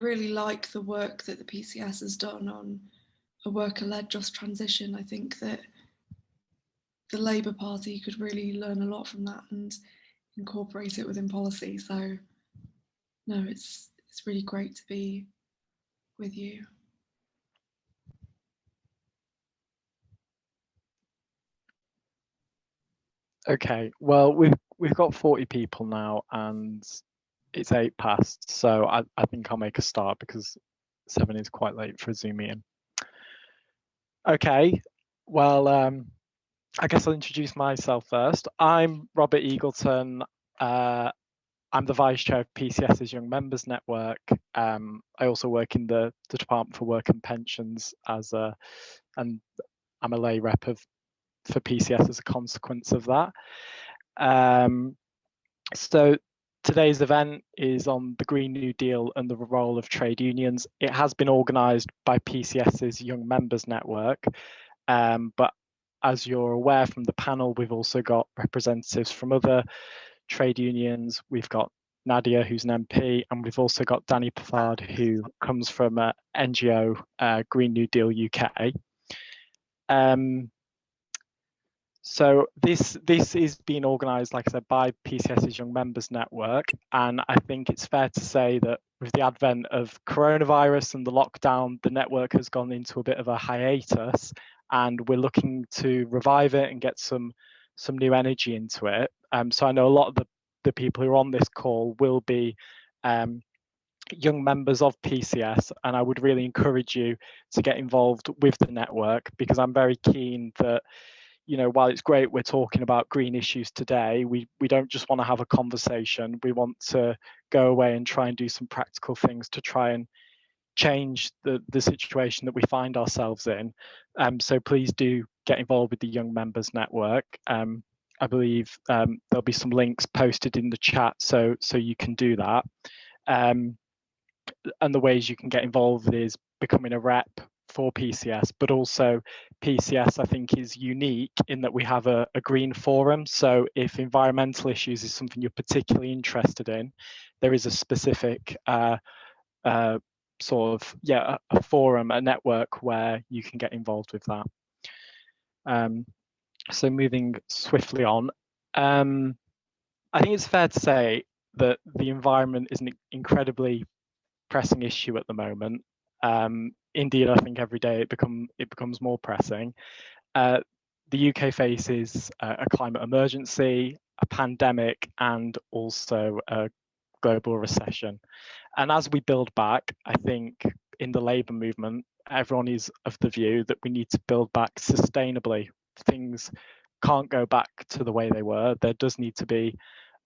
really like the work that the PCS has done on a worker-led just transition. I think that the Labour Party could really learn a lot from that and incorporate it within policy. So no, it's really great to be with you. Okay, well, we've got 40 people now and it's 8 past, so I think I'll make a start because 7 is quite late for a Zoom meeting. Okay, well, I guess I'll introduce myself first. I'm Robert Eagleton. I'm the Vice Chair of PCS's Young Members Network. I also work in the Department for Work and Pensions and I'm a lay rep for PCS as a consequence of that. So today's event is on the Green New Deal and the role of trade unions. It has been organised by PCS's Young Members Network, but as you're aware from the panel, we've also got representatives from other trade unions. We've got Nadia, who's an MP, and we've also got Danni Paffard, who comes from NGO Green New Deal UK. So this is being organised, like I said, by PCS's Young Members Network, and I think it's fair to say that with the advent of coronavirus and the lockdown, the network has gone into a bit of a hiatus, and we're looking to revive it and get some new energy into it. So I know a lot of the people who are on this call will be young members of PCS, and I would really encourage you to get involved with the network, because I'm very keen that, you know, while it's great we're talking about green issues today, we don't just want to have a conversation. We want to go away and try and do some practical things to try and change the situation that we find ourselves in. So please do get involved with the Young Members Network. I believe there'll be some links posted in the chat, so you can do that. And the ways you can get involved is becoming a rep for PCS, but also PCS I think is unique in that we have a green forum. So if environmental issues is something you're particularly interested in, there is a specific sort of, a forum, a network where you can get involved with that. So moving swiftly on, I think it's fair to say that the environment is an incredibly pressing issue at the moment. Indeed, I think every day it becomes more pressing. The UK faces a climate emergency, a pandemic, and also a global recession. And as we build back, I think in the Labour movement, everyone is of the view that we need to build back sustainably. Things can't go back to the way they were. There does need to be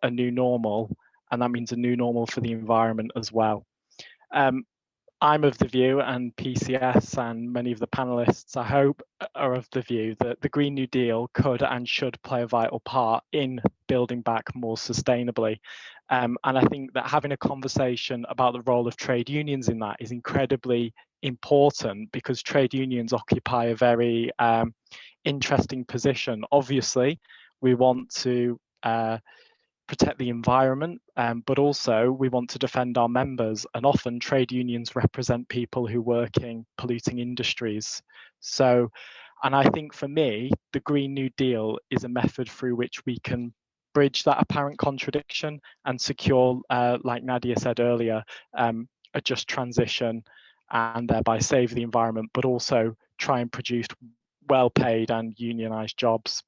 a new normal, and that means a new normal for the environment as well. I'm of the view, and PCS and many of the panelists, I hope, are of the view that the Green New Deal could and should play a vital part in building back more sustainably. And I think that having a conversation about the role of trade unions in that is incredibly important, because trade unions occupy a very interesting position. Obviously, we want to protect the environment, but also we want to defend our members, and often trade unions represent people who work in polluting industries. So, and I think for me, the Green New Deal is a method through which we can bridge that apparent contradiction and secure, like Nadia said earlier, a just transition, and thereby save the environment, but also try and produce well-paid and unionised jobs.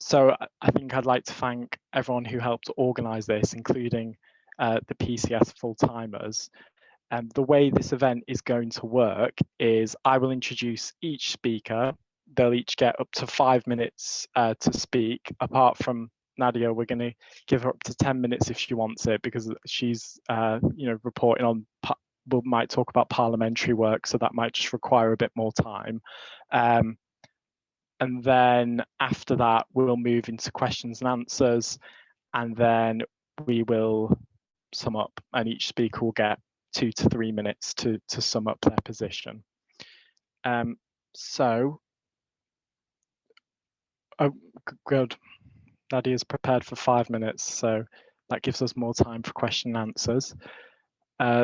So I think I'd like to thank everyone who helped organise this, including the PCS full-timers. The way this event is going to work is I will introduce each speaker. They'll each get up to 5 minutes to speak. Apart from Nadia, we're going to give her up to 10 minutes if she wants it, because she's reporting on, we might talk about parliamentary work, so that might just require a bit more time. And then after that, we'll move into questions and answers, and then we will sum up, and each speaker will get 2 to 3 minutes to sum up their position. So, oh, good. Nadia's prepared for 5 minutes, so that gives us more time for question and answers.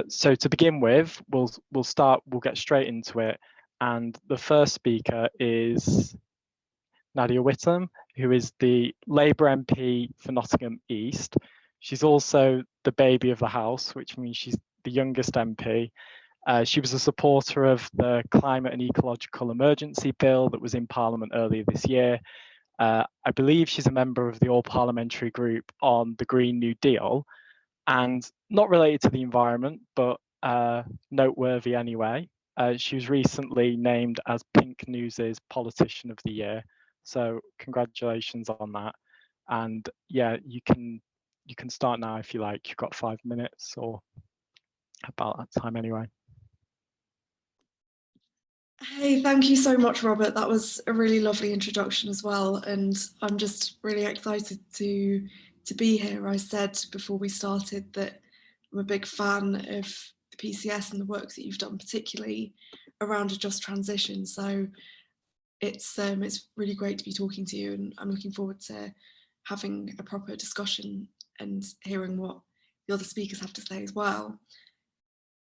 So to begin with, we'll get straight into it. And the first speaker is Nadia Whittam, who is the Labour MP for Nottingham East. She's also the baby of the House, which means she's the youngest MP. She was a supporter of the Climate and Ecological Emergency Bill that was in Parliament earlier this year. I believe she's a member of the All-Parliamentary Group on the Green New Deal, and not related to the environment, but noteworthy anyway. She was recently named as Pink News's Politician of the Year, so congratulations on that. And yeah, you can start now if you like. You've got 5 minutes or about that time anyway. Hey, thank you so much, Robert. That was a really lovely introduction as well, and I'm just really excited to be here. I said before we started that I'm a big fan of the PCS and the work that you've done, particularly around a just transition. So it's really great to be talking to you, and I'm looking forward to having a proper discussion and hearing what the other speakers have to say as well.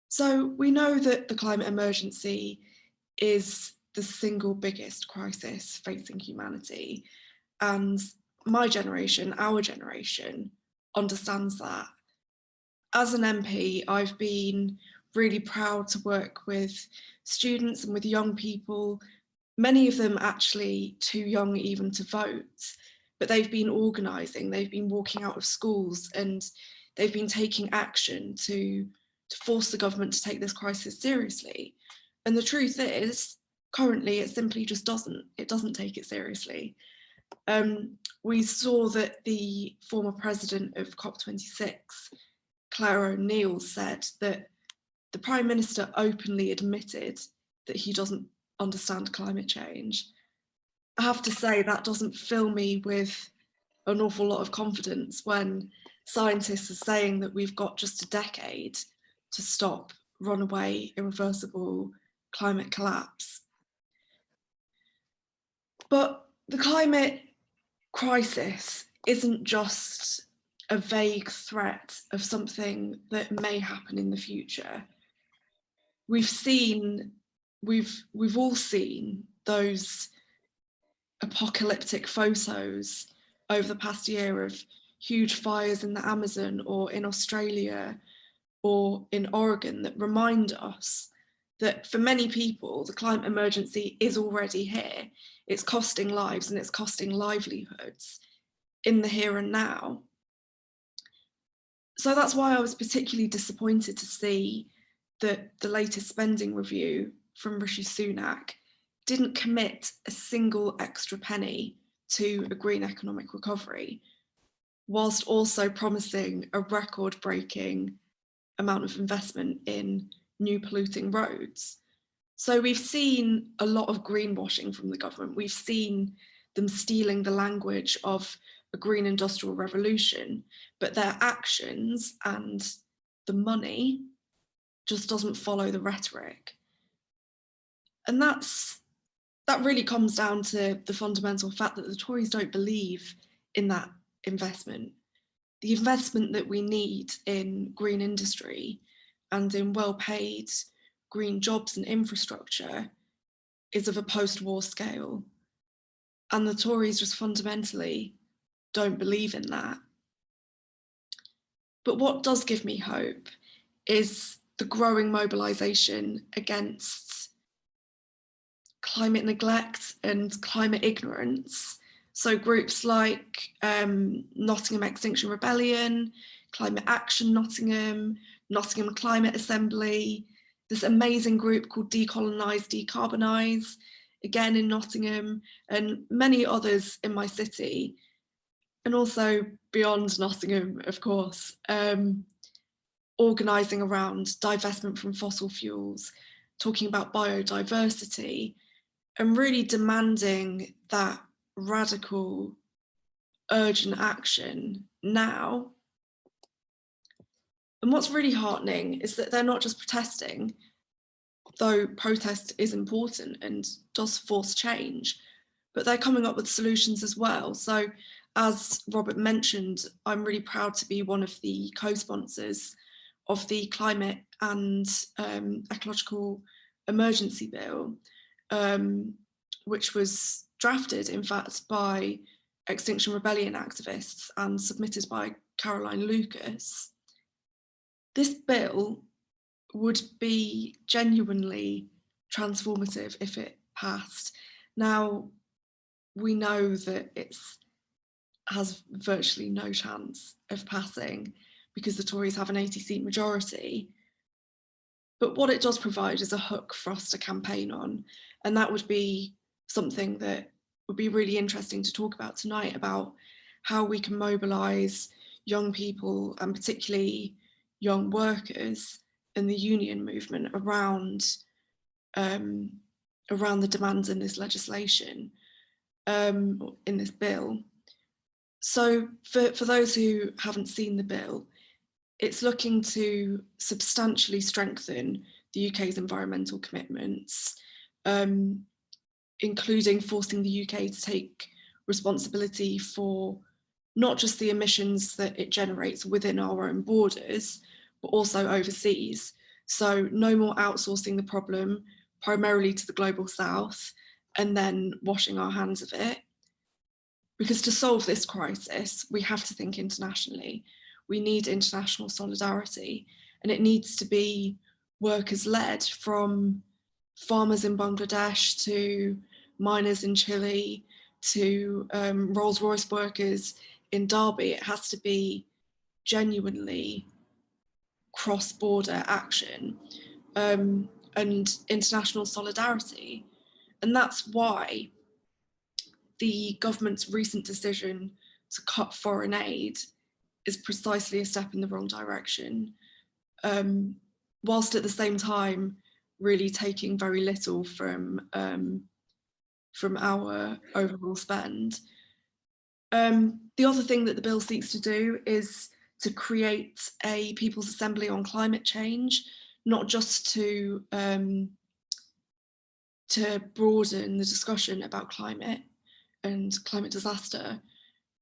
So we know that the climate emergency is the single biggest crisis facing humanity, and my generation, our generation, understands that. As an MP, I've been really proud to work with students and with young people, many of them actually too young even to vote, but they've been organising, they've been walking out of schools, and they've been taking action to force the government to take this crisis seriously. And the truth is, currently, it simply just doesn't. It doesn't take it seriously. We saw that the former president of COP26, Claire O'Neill, said that the Prime Minister openly admitted that he doesn't understand climate change. I have to say that doesn't fill me with an awful lot of confidence when scientists are saying that we've got just a decade to stop runaway, irreversible climate collapse. But the climate crisis isn't just a vague threat of something that may happen in the future. We've all seen those apocalyptic photos over the past year of huge fires in the Amazon or in Australia or in Oregon that remind us that for many people, the climate emergency is already here. It's costing lives and it's costing livelihoods in the here and now. So that's why I was particularly disappointed to see that the latest spending review from Rishi Sunak didn't commit a single extra penny to a green economic recovery, whilst also promising a record-breaking amount of investment in new polluting roads. So we've seen a lot of greenwashing from the government. We've seen them stealing the language of a green industrial revolution, but their actions and the money just doesn't follow the rhetoric. And that really comes down to the fundamental fact that the Tories don't believe in that investment. The investment that we need in green industry and in well-paid green jobs and infrastructure is of a post-war scale. And the Tories just fundamentally don't believe in that. But what does give me hope is the growing mobilisation against climate neglect and climate ignorance. So groups like Nottingham Extinction Rebellion, Climate Action Nottingham, Nottingham Climate Assembly, this amazing group called Decolonise, Decarbonise, again in Nottingham, and many others in my city, and also beyond Nottingham, of course, organising around divestment from fossil fuels, talking about biodiversity, and really demanding that radical, urgent action now. And what's really heartening is that they're not just protesting, though protest is important and does force change, but they're coming up with solutions as well. So as Robert mentioned, I'm really proud to be one of the co-sponsors of the Climate and Ecological Emergency Bill, which was drafted, in fact, by Extinction Rebellion activists and submitted by Caroline Lucas. This bill would be genuinely transformative if it passed. Now, we know that it has virtually no chance of passing because the Tories have an 80-seat majority. But what it does provide is a hook for us to campaign on. And that would be something that would be really interesting to talk about tonight, about how we can mobilise young people and particularly young workers in the union movement around the demands in this legislation, in this bill. So for those who haven't seen the bill, it's looking to substantially strengthen the UK's environmental commitments, including forcing the UK to take responsibility for not just the emissions that it generates within our own borders, but also overseas. So no more outsourcing the problem primarily to the global south and then washing our hands of it. Because to solve this crisis, we have to think internationally. We need international solidarity, and it needs to be workers-led, from farmers in Bangladesh to miners in Chile to Rolls-Royce workers in Derby. It has to be genuinely cross-border action and international solidarity. And that's why the government's recent decision to cut foreign aid is precisely a step in the wrong direction, whilst at the same time really taking very little from our overall spend. The other thing that the bill seeks to do is to create a People's Assembly on climate change, not just to broaden the discussion about climate and climate disaster,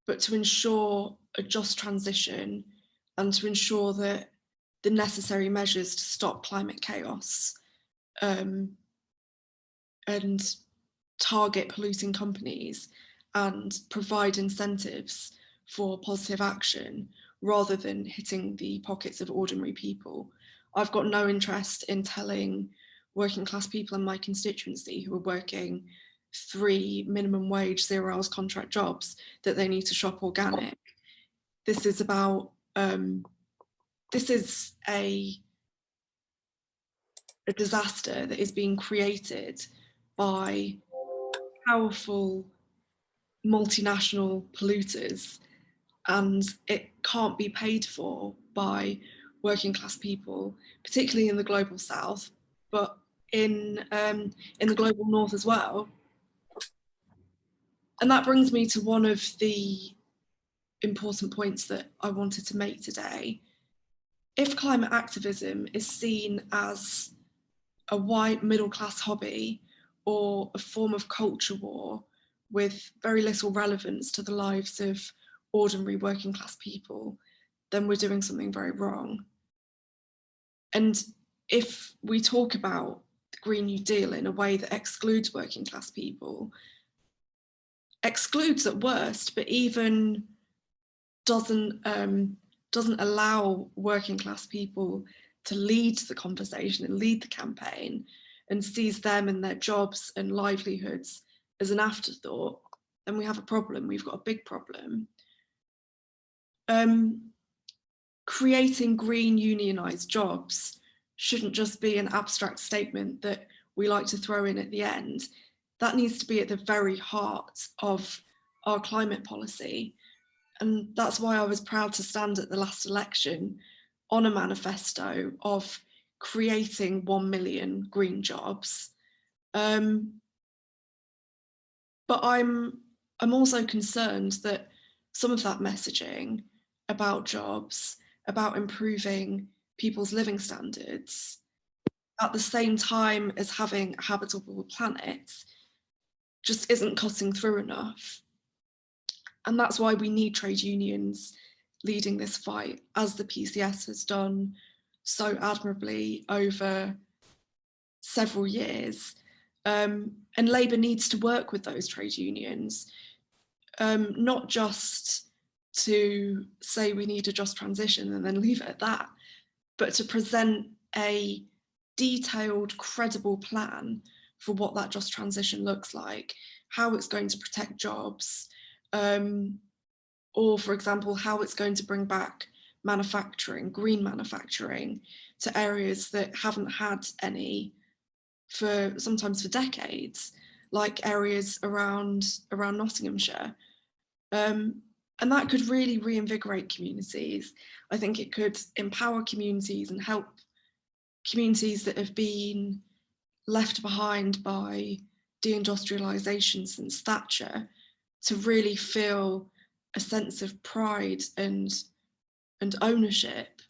but to ensure a just transition and to ensure that the necessary measures to stop climate chaos and target polluting companies and provide incentives for positive action rather than hitting the pockets of ordinary people. I've got no interest in telling working class people in my constituency who are working 3 minimum wage, 0 hours contract jobs that they need to shop organic. This is about, this is a disaster that is being created by powerful multinational polluters, and it can't be paid for by working class people, particularly in the global south, but in the global north as well. And that brings me to one of the important points that I wanted to make today. If climate activism is seen as a white middle class hobby or a form of culture war with very little relevance to the lives of ordinary working class people, then we're doing something very wrong. And if we talk about the Green New Deal in a way that excludes working class people, excludes at worst, but even doesn't allow working class people to lead the conversation and lead the campaign, and sees them and their jobs and livelihoods as an afterthought, then we have a problem. We've got a big problem. Creating green unionised jobs shouldn't just be an abstract statement that we like to throw in at the end. That needs to be at the very heart of our climate policy. And that's why I was proud to stand at the last election on a manifesto of creating 1 million green jobs. But I'm also concerned that some of that messaging about jobs, about improving people's living standards, at the same time as having a habitable planet, just isn't cutting through enough. And that's why we need trade unions leading this fight, as the PCS has done so admirably over several years. And Labour needs to work with those trade unions, not just to say we need a just transition and then leave it at that, but to present a detailed, credible plan for what that just transition looks like, how it's going to protect jobs, or, for example, how it's going to bring back manufacturing, green manufacturing, to areas that haven't had any sometimes for decades, like areas around Nottinghamshire. And that could really reinvigorate communities. I think it could empower communities and help communities that have been left behind by deindustrialisation since Thatcher to really feel a sense of pride and ownership,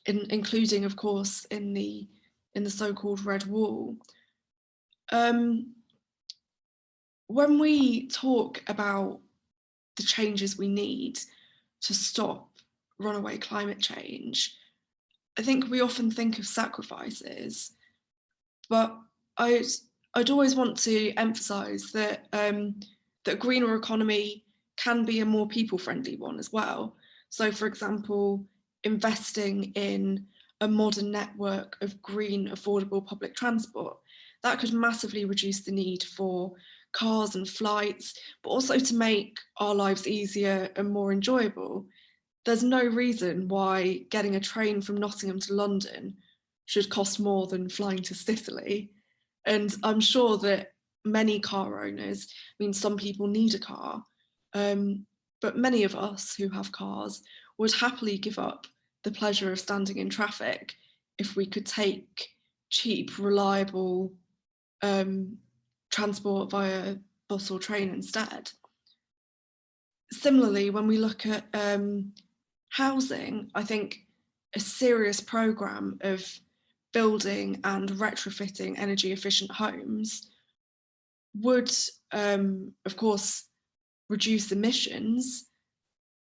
including, of course, in the so-called Red Wall. When we talk about the changes we need to stop runaway climate change, I think we often think of sacrifices, but I'd always want to emphasise that that a greener economy can be a more people-friendly one as well. So, for example, investing in a modern network of green, affordable public transport, that could massively reduce the need for cars and flights, but also to make our lives easier and more enjoyable. There's no reason why getting a train from Nottingham to London should cost more than flying to Sicily. And I'm sure that many car owners, I mean, some people need a car, but many of us who have cars would happily give up the pleasure of standing in traffic if we could take cheap, reliable transport via bus or train instead. Similarly, when we look at housing, I think a serious programme of building and retrofitting energy efficient homes would, of course, reduce emissions,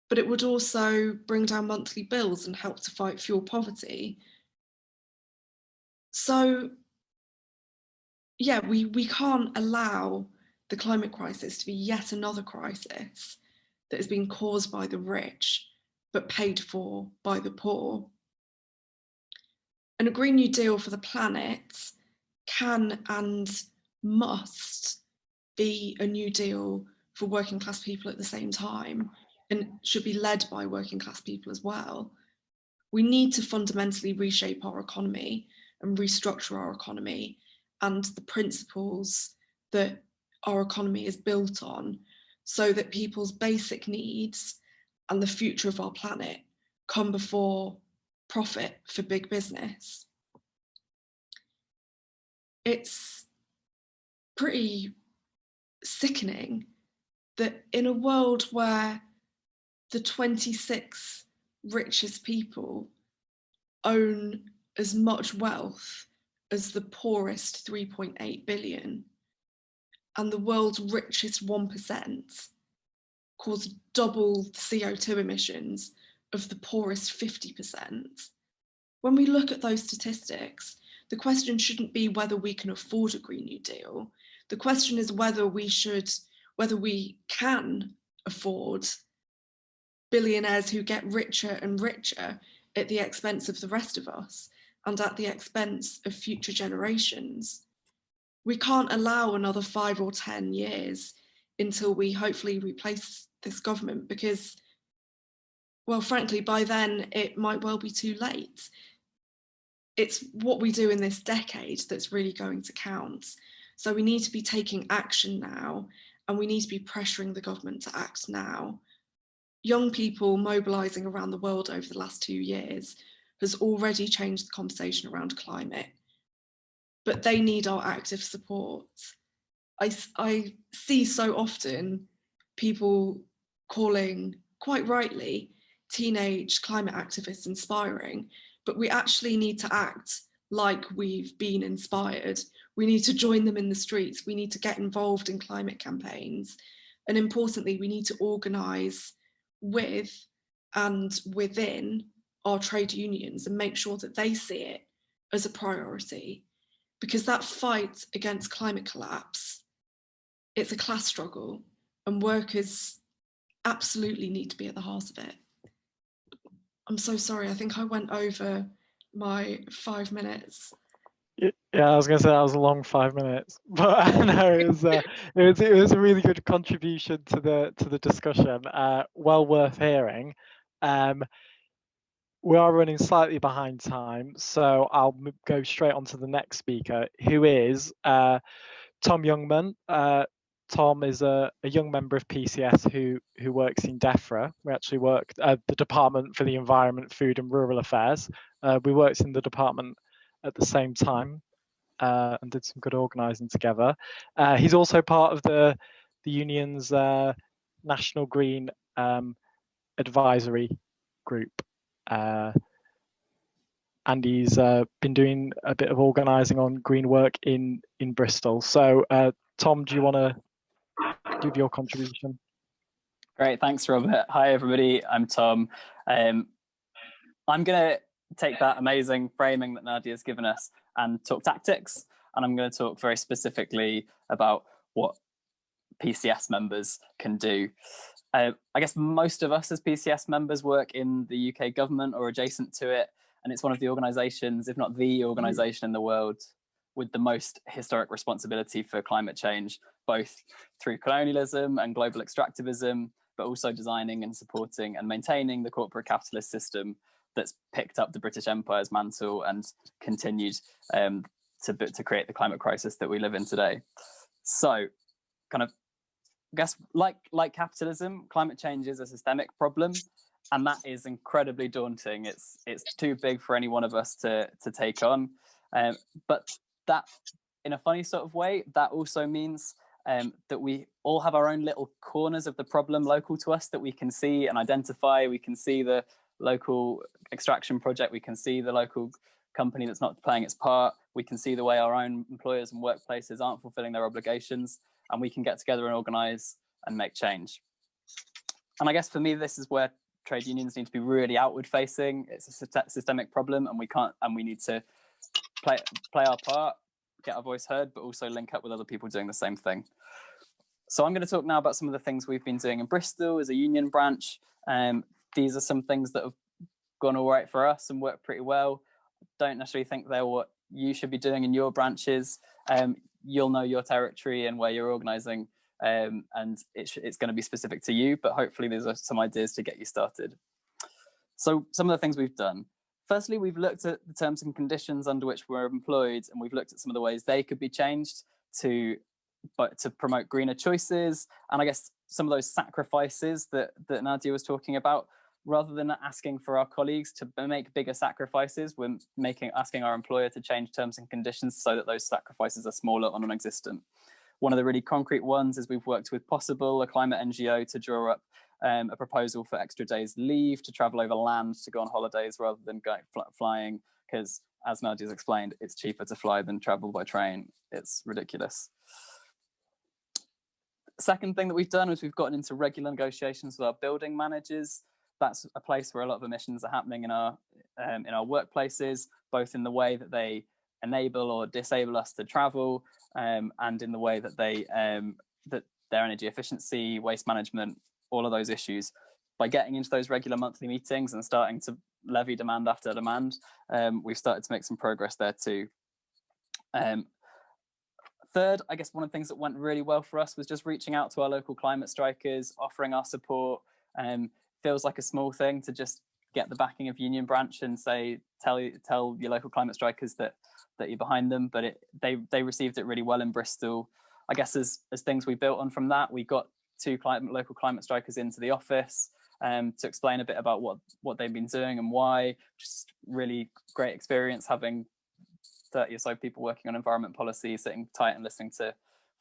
but it would also bring down monthly bills and help to fight fuel poverty. So, yeah, we can't allow the climate crisis to be yet another crisis that has been caused by the rich, but paid for by the poor. And a Green New Deal for the planet can and must be a new deal for working class people at the same time, and should be led by working class people as well. We need to fundamentally reshape our economy and restructure our economy and the principles that our economy is built on, so that people's basic needs and the future of our planet come before profit for big business. It's pretty sickening that in a world where the 26 richest people own as much wealth as the poorest 3.8 billion, and the world's richest 1% cause double the CO2 emissions of the poorest 50%. When we look at those statistics, the question shouldn't be whether we can afford a Green New Deal. The question is whether we can afford billionaires who get richer and richer at the expense of the rest of us and at the expense of future generations. We can't allow another 5 or 10 years until we hopefully replace this government, because, well, frankly, by then it might well be too late. It's what we do in this decade that's really going to count. So we need to be taking action now, and we need to be pressuring the government to act now. Young people mobilising around the world over the last 2 years has already changed the conversation around climate, but they need our active support. I see so often people calling, quite rightly, teenage climate activists inspiring, but we actually need to act like we've been inspired. We need to join them in the streets. We need to get involved in climate campaigns. And importantly, we need to organise with and within our trade unions and make sure that they see it as a priority. Because that fight against climate collapse, it's a class struggle, and workers absolutely need to be at the heart of it. I'm so sorry, I think I went over my 5 minutes. Yeah, I was going to say that was a long 5 minutes, but I know it was a really good contribution to the discussion. Well worth hearing. We are running slightly behind time, so I'll go straight on to the next speaker, who is Tom Youngman. Tom is a young member of PCS who works in DEFRA. We actually worked at the Department for the Environment, Food and Rural Affairs. We worked in the department at the same time and did some good organising together. He's also part of the union's National Green Advisory Group. And he's been doing a bit of organising on green work in Bristol. So Tom, do you want to give your contribution? Great, thanks Robert. Hi everybody, I'm Tom. I'm going to take that amazing framing that Nadia's given us and talk tactics, and I'm going to talk very specifically about what PCS members can do. I guess most of us as PCS members work in the UK government or adjacent to it, and it's one of the organisations, if not the organisation in the world, with the most historic responsibility for climate change, both through colonialism and global extractivism, but also designing and supporting and maintaining the corporate capitalist system that's picked up the British Empire's mantle and continued to create the climate crisis that we live in today. So, kind of, I guess, like capitalism, climate change is a systemic problem, and that is incredibly daunting. It's too big for any one of us to take on, but that, in a funny sort of way, that also means that we all have our own little corners of the problem local to us that we can see and identify. We can see the local extraction project, we can see the local company that's not playing its part, we can see the way our own employers and workplaces aren't fulfilling their obligations, and we can get together and organise and make change. And I guess for me, this is where trade unions need to be really outward facing. It's a systemic problem, and we need to play our part, get our voice heard, but also link up with other people doing the same thing. So I'm going to talk now about some of the things we've been doing in Bristol as a union branch. These are some things that have gone all right for us and worked pretty well. Don't necessarily think they're what you should be doing in your branches. You'll know your territory and where you're organising, and it's going to be specific to you, but hopefully there's some ideas to get you started. So some of the things we've done. Firstly, we've looked at the terms and conditions under which we're employed, and we've looked at some of the ways they could be changed to promote greener choices. And I guess some of those sacrifices that Nadia was talking about, rather than asking for our colleagues to make bigger sacrifices, we're asking our employer to change terms and conditions so that those sacrifices are smaller or non-existent. One of the really concrete ones is we've worked with Possible, a climate NGO, to draw up a proposal for extra days leave to travel over land to go on holidays rather than flying, because as Nadia's explained, it's cheaper to fly than travel by train. It's ridiculous. Second thing that we've done is we've gotten into regular negotiations with our building managers. That's a place where a lot of emissions are happening in our workplaces, both in the way that they enable or disable us to travel, and in the way that that their energy efficiency, waste management, all of those issues. By getting into those regular monthly meetings and starting to levy demand after demand, we've started to make some progress there too. Third, I guess one of the things that went really well for us was just reaching out to our local climate strikers, offering our support. Feels like a small thing to just get the backing of Union Branch and say, tell your local climate strikers that you're behind them, but they received it really well in Bristol. I guess as things we built on from that, we got two local climate strikers into the office to explain a bit about what they've been doing and why. Just really great experience having 30 or so people working on environment policy, sitting tight and listening to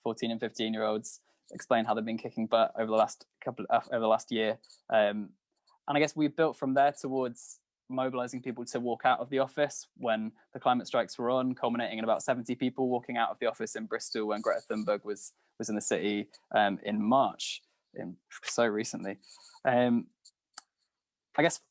14 and 15-year-olds explain how they've been kicking butt over the last year. And I guess we built from there towards mobilising people to walk out of the office when the climate strikes were on, culminating in about 70 people walking out of the office in Bristol when Greta Thunberg was in the city in March, so recently. I guess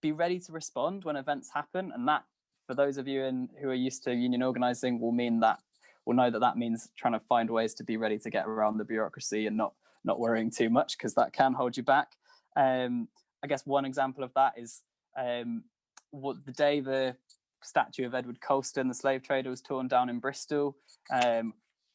be ready to respond when events happen, and that, for those of you who are used to union organising, will know that means trying to find ways to be ready to get around the bureaucracy and not worrying too much, because that can hold you back. I guess one example of that is the day the statue of Edward Colston, the slave trader, was torn down in Bristol.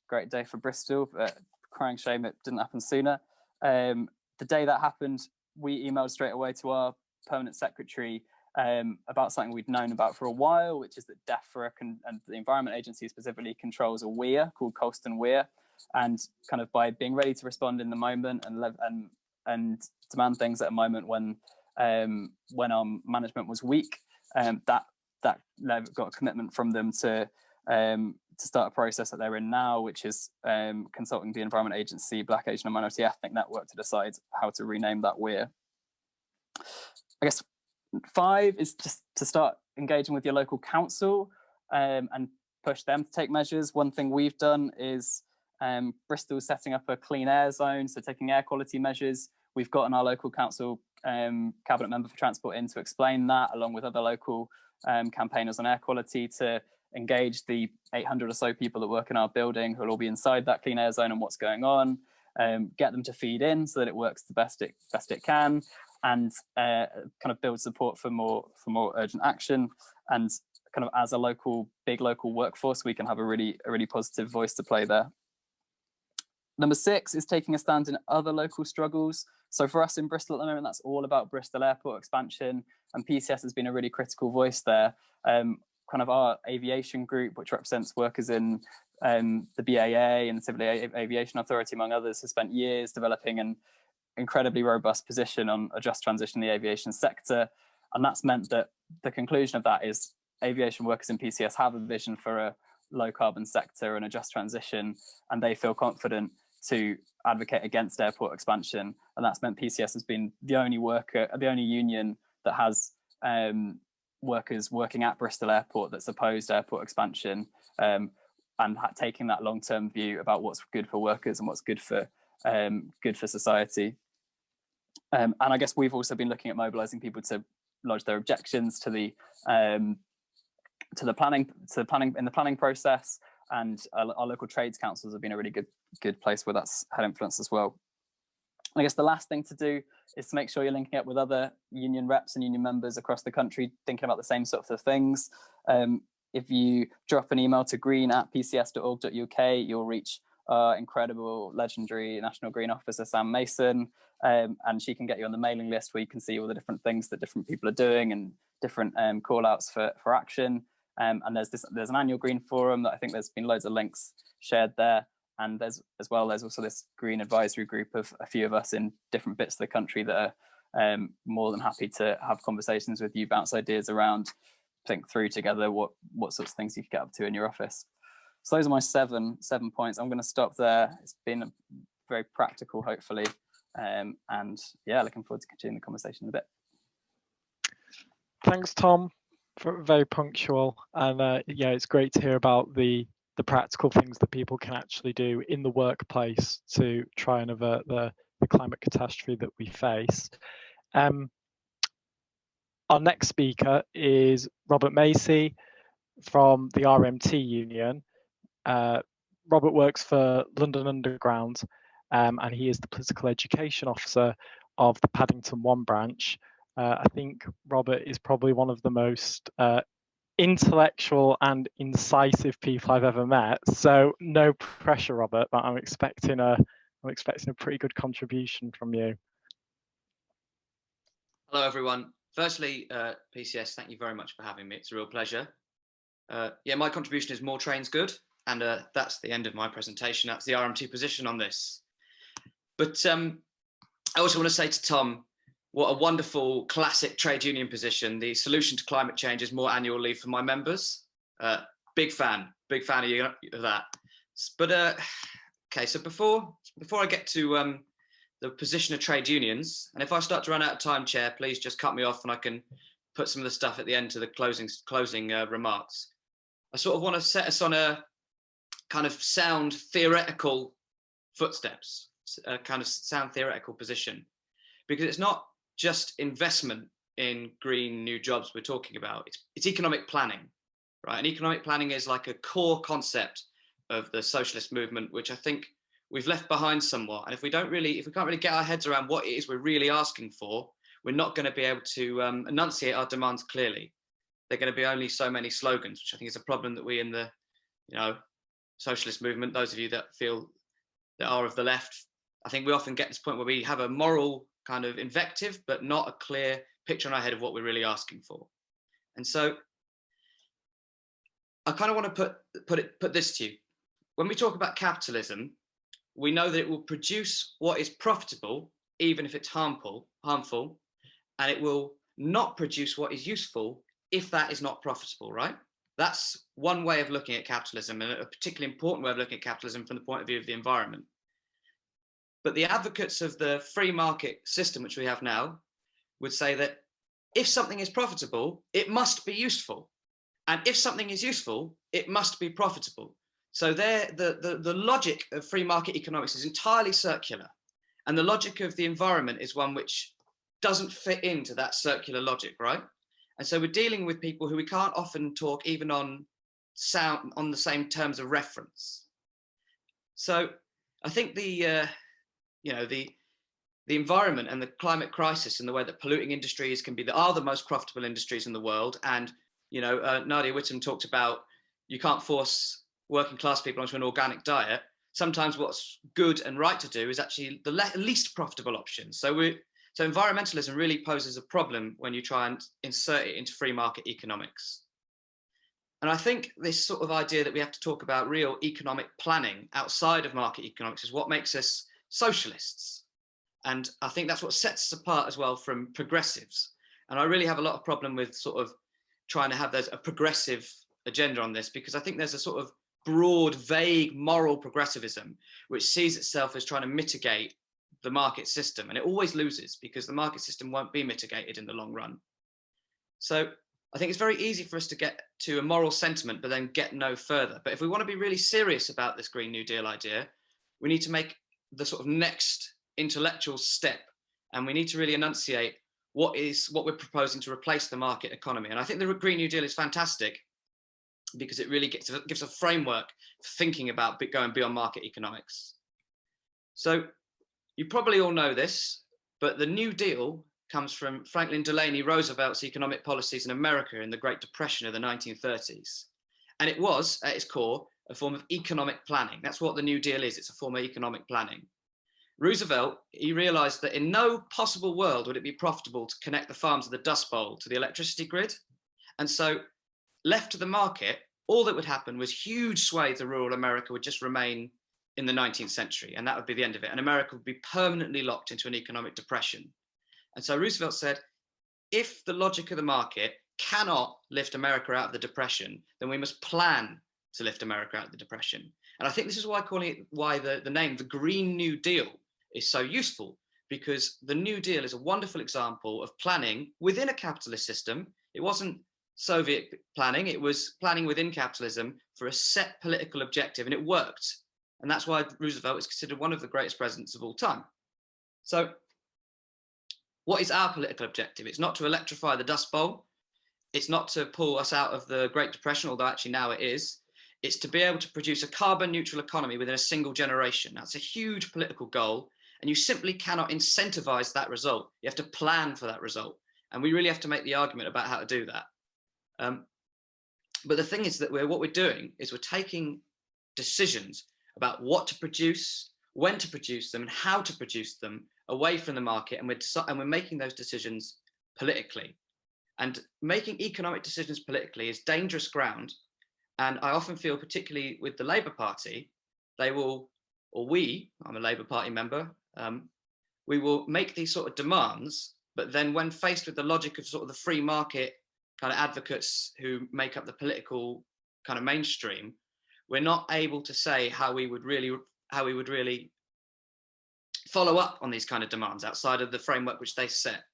Great day for Bristol, but crying shame it didn't happen sooner. The day that happened, we emailed straight away to our permanent secretary about something we'd known about for a while, which is that DEFRA and the Environment Agency specifically controls a weir called Colston Weir, and kind of by being ready to respond in the moment and demand things at a moment when our management was weak, that got a commitment from them to start a process that they're in now, which is consulting the Environment Agency, Black, Asian and Minority Ethnic Network to decide how to rename that weir. I guess 5 is just to start engaging with your local council and push them to take measures. One thing we've done is Bristol setting up a clean air zone, so taking air quality measures. We've gotten our local council cabinet member for transport in to explain that, along with other local campaigners on air quality, to engage the 800 or so people that work in our building who will all be inside that clean air zone and what's going on, get them to feed in so that it works the best it can, and kind of build support for more urgent action. And kind of as a big local workforce, we can have a really positive voice to play there. Number 6 is taking a stand in other local struggles. So for us in Bristol at the moment, that's all about Bristol Airport expansion, and PCS has been a really critical voice there. Kind of our aviation group, which represents workers in the BAA and the Civil Aviation Authority, among others, has spent years developing an incredibly robust position on a just transition in the aviation sector. And that's meant that the conclusion of that is aviation workers in PCS have a vision for a low carbon sector and a just transition, and they feel confident to advocate against airport expansion. And that's meant PCS has been the only union that has workers working at Bristol Airport that's opposed airport expansion, and taking that long-term view about what's good for workers and what's good for society. And I guess we've also been looking at mobilising people to lodge their objections to the planning process, and our local trades councils have been a really good place where that's had influence as well. I guess the last thing to do is to make sure you're linking up with other union reps and union members across the country thinking about the same sorts of things. If you drop an email to green@pcs.org.uk, you'll reach our incredible, legendary National Green Officer, Sam Mason, and she can get you on the mailing list where you can see all the different things that different people are doing and different call outs for action. And there's an annual Green Forum that I think there's been loads of links shared there. And there's also this Green Advisory Group of a few of us in different bits of the country that are more than happy to have conversations with you, bounce ideas around, think through together what sorts of things you could get up to in your office. So those are my seven points. I'm going to stop there. It's been very practical, hopefully. And yeah, looking forward to continuing the conversation in a bit. Thanks, Tom. Very punctual. And yeah, it's great to hear about the practical things that people can actually do in the workplace to try and avert the climate catastrophe that we face. Our next speaker is Robert Maisey from the RMT union. Robert works for London Underground, and he is the political education officer of the Paddington 1 branch. I think Robert is probably one of the most intellectual and incisive people I've ever met. So no pressure, Robert, but I'm expecting a pretty good contribution from you. Hello, everyone. Firstly, PCS, thank you very much for having me. It's a real pleasure. Yeah, my contribution is more trains good, and that's the end of my presentation. That's the RMT position on this. But I also want to say to Tom, what a wonderful classic trade union position. The solution to climate change is more annual leave for my members. Big fan of you of that. But okay, so before I get to the position of trade unions, and if I start to run out of time, Chair, please just cut me off and I can put some of the stuff at the end to the closing remarks. I sort of want to set us on a kind of sound theoretical footsteps, a kind of sound theoretical position, because it's not just investment in green new jobs we're talking about, it's economic planning, right? And economic planning is like a core concept of the socialist movement, which I think we've left behind somewhat. And if we can't really get our heads around what it is we're really asking for, we're not going to be able to enunciate our demands clearly. They're going to be only so many slogans, which I think is a problem that we in the, socialist movement, those of you that feel that are of the left, I think we often get to this point where we have a moral kind of invective, but not a clear picture in our head of what we're really asking for. And so I kind of want to put this to you. When we talk about capitalism, we know that it will produce what is profitable, even if it's harmful, and it will not produce what is useful if that is not profitable, right? That's one way of looking at capitalism, and a particularly important way of looking at capitalism from the point of view of the environment. But the advocates of the free market system, which we have now, would say that if something is profitable, it must be useful. And if something is useful, it must be profitable. So the logic of free market economics is entirely circular. And the logic of the environment is one which doesn't fit into that circular logic, right? And so we're dealing with people who we can't often talk even on the same terms of reference. So I think the environment and the climate crisis and the way that polluting industries are the most profitable industries in the world. And, Nadia Whittam talked about, you can't force working class people onto an organic diet. Sometimes what's good and right to do is actually the least profitable option. So environmentalism really poses a problem when you try and insert it into free market economics. And I think this sort of idea that we have to talk about real economic planning outside of market economics is what makes us socialists. And I think that's what sets us apart as well from progressives. And I really have a lot of problem with sort of trying to have a progressive agenda on this, because I think there's a sort of broad, vague moral progressivism, which sees itself as trying to mitigate the market system, and it always loses because the market system won't be mitigated in the long run. So I think it's very easy for us to get to a moral sentiment, but then get no further. But if we want to be really serious about this Green New Deal idea, we need to make the sort of next intellectual step, and we need to really enunciate what we're proposing to replace the market economy. And I think the Green New Deal is fantastic because it really gives a framework for thinking about going beyond market economics. So you probably all know this, but the New Deal comes from Franklin Delano Roosevelt's economic policies in America in the Great Depression of the 1930s. And it was, at its core, a form of economic planning. That's what the New Deal is. It's a form of economic planning. Roosevelt, he realized that in no possible world would it be profitable to connect the farms of the Dust Bowl to the electricity grid. And so left to the market, all that would happen was huge swathes of rural America would just remain in the 19th century, and that would be the end of it. And America would be permanently locked into an economic depression. And so Roosevelt said, if the logic of the market cannot lift America out of the depression, then we must plan to lift America out of the depression. And I think this is why the name, the Green New Deal, is so useful, because the New Deal is a wonderful example of planning within a capitalist system. It wasn't Soviet planning, it was planning within capitalism for a set political objective, and it worked. And that's why Roosevelt is considered one of the greatest presidents of all time. So what is our political objective? It's not to electrify the Dust Bowl. It's not to pull us out of the Great Depression, although actually now it is. It's to be able to produce a carbon neutral economy within a single generation. That's a huge political goal, and you simply cannot incentivize that result. You have to plan for that result. And we really have to make the argument about how to do that. But the thing is that what we're doing is we're taking decisions about what to produce, when to produce them, and how to produce them away from the market, and we're making those decisions politically. And making economic decisions politically is dangerous ground. And I often feel, particularly with the Labour Party, I'm a Labour Party member, we will make these sort of demands, but then when faced with the logic of sort of the free market kind of advocates who make up the political kind of mainstream, we're not able to say how we would really follow up on these kind of demands outside of the framework which they set.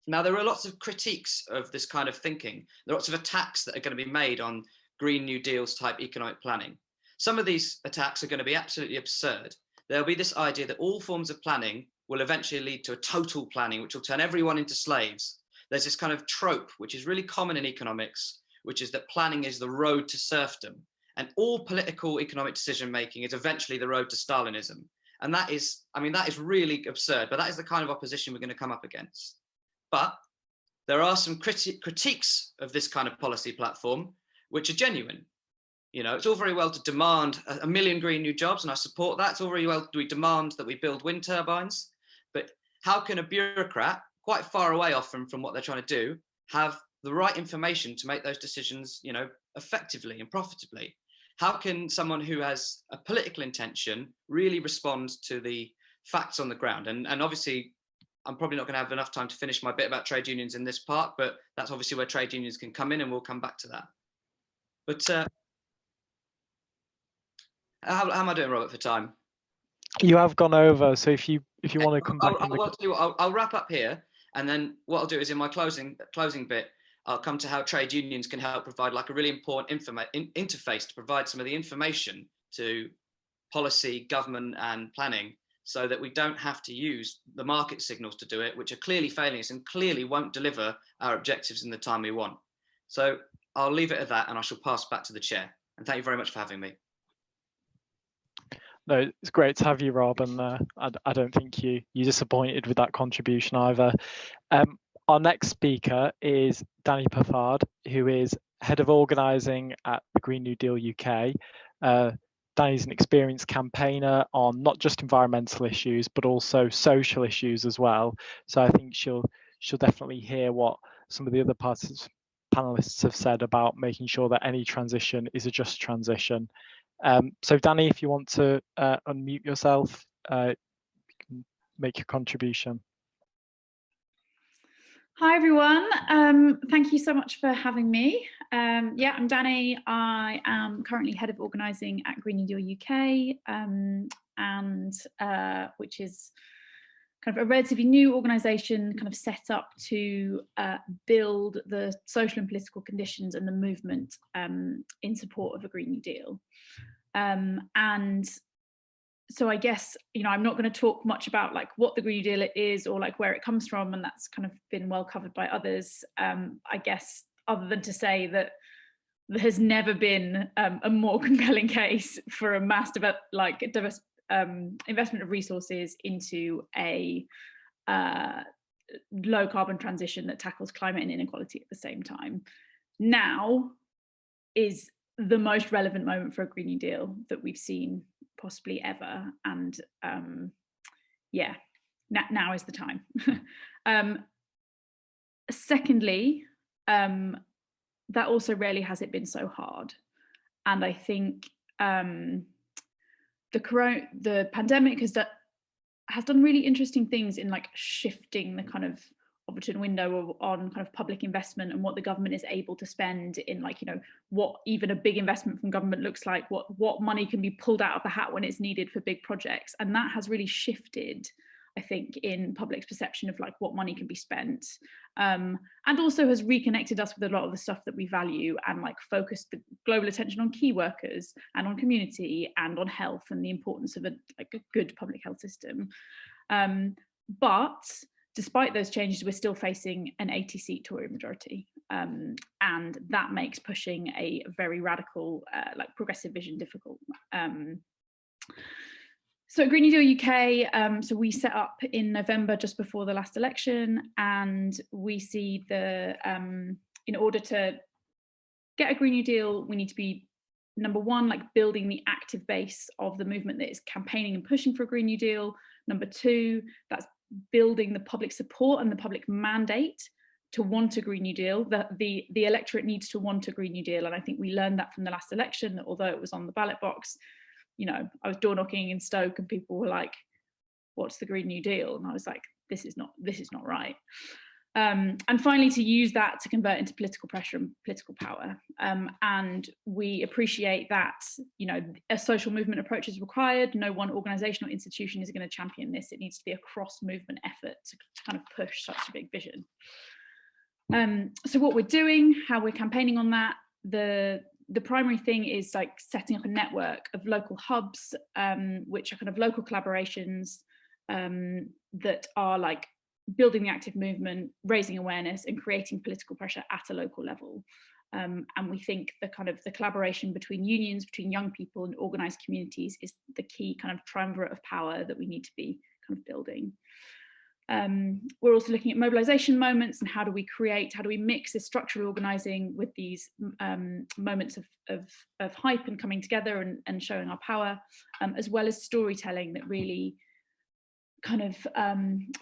Now, there are lots of critiques of this kind of thinking. There are lots of attacks that are going to be made on Green New Deals type economic planning. Some of these attacks are going to be absolutely absurd. There'll be this idea that all forms of planning will eventually lead to a total planning, which will turn everyone into slaves. There's this kind of trope, which is really common in economics, which is that planning is the road to serfdom. And all political economic decision-making is eventually the road to Stalinism. And that is, I mean, that is really absurd, but that is the kind of opposition we're going to come up against. But there are some critiques of this kind of policy platform, which are genuine. You know, it's all very well to demand a million green new jobs, and I support that. It's all very well we demand that we build wind turbines, but how can a bureaucrat, quite far away often from what they're trying to do, have the right information to make those decisions, you know, effectively and profitably? How can someone who has a political intention really respond to the facts on the ground? And obviously, I'm probably not going to have enough time to finish my bit about trade unions in this part, but that's obviously where trade unions can come in, and we'll come back to that. But how am I doing, Robert, for time? You have gone over, so if you want to come back, I'll wrap up here, and then what I'll do is in my closing bit, I'll come to how trade unions can help provide like a really important interface to provide some of the information to policy, government, and planning, so that we don't have to use the market signals to do it, which are clearly failing us and clearly won't deliver our objectives in the time we want. So I'll leave it at that, and I shall pass back to the chair. And thank you very much for having me. No, it's great to have you, Rob, and I don't think you're disappointed with that contribution either. Our next speaker is Danni Paffard, who is Head of Organising at the Green New Deal UK. Danni's an experienced campaigner on not just environmental issues, but also social issues as well. So I think she'll definitely hear what some of the other panelists have said about making sure that any transition is a just transition. So Danni, if you want to unmute yourself, you can make your contribution. Hi everyone, thank you so much for having me. Yeah, I'm Danni. I am currently Head of Organising at Green New Deal UK, which is kind of a relatively new organisation kind of set up to build the social and political conditions and the movement in support of a Green New Deal. And so I guess, you know, I'm not going to talk much about like what the Green New Deal is or like where it comes from, and that's kind of been well covered by others. I guess other than to say that there has never been a more compelling case for a mass investment of resources into a low carbon transition that tackles climate and inequality at the same time. Now is the most relevant moment for a Green New Deal that we've seen possibly ever, and yeah, now is the time. Secondly, that also rarely has it been so hard, and I think the pandemic has done really interesting things in like shifting the kind of Overton window on kind of public investment and what the government is able to spend in, like, you know, what even a big investment from government looks like, what money can be pulled out of the hat when it's needed for big projects. And that has really shifted, I think, in public's perception of like what money can be spent, and also has reconnected us with a lot of the stuff that we value, and like focused the global attention on key workers and on community and on health and the importance of a good public health system. But despite those changes, we're still facing an 80-seat Tory majority, and that makes pushing a very radical, like progressive vision difficult. So at Green New Deal UK, so we set up in November just before the last election, and we see in order to get a Green New Deal, we need to be, number one, like building the active base of the movement that is campaigning and pushing for a Green New Deal. Number two, that's building the public support and the public mandate to want a Green New Deal. The electorate needs to want a Green New Deal, and I think we learned that from the last election, that although it was on the ballot box, you know, I was door knocking in Stoke and people were like, what's the Green New Deal? And I was like, this is not right. And finally, to use that to convert into political pressure and political power. And we appreciate that, you know, a social movement approach is required. No one organisation or institution is going to champion this. It needs to be a cross-movement effort to kind of push such a big vision. So what we're doing, how we're campaigning on that, the primary thing is like setting up a network of local hubs, which are kind of local collaborations that are like building the active movement, raising awareness and creating political pressure at a local level. And we think the collaboration between unions, between young people and organised communities is the key kind of triumvirate of power that we need to be kind of building. We're also looking at mobilisation moments and how do we mix this structural organising with these moments of hype and coming together and showing our power, as well as storytelling that really kind of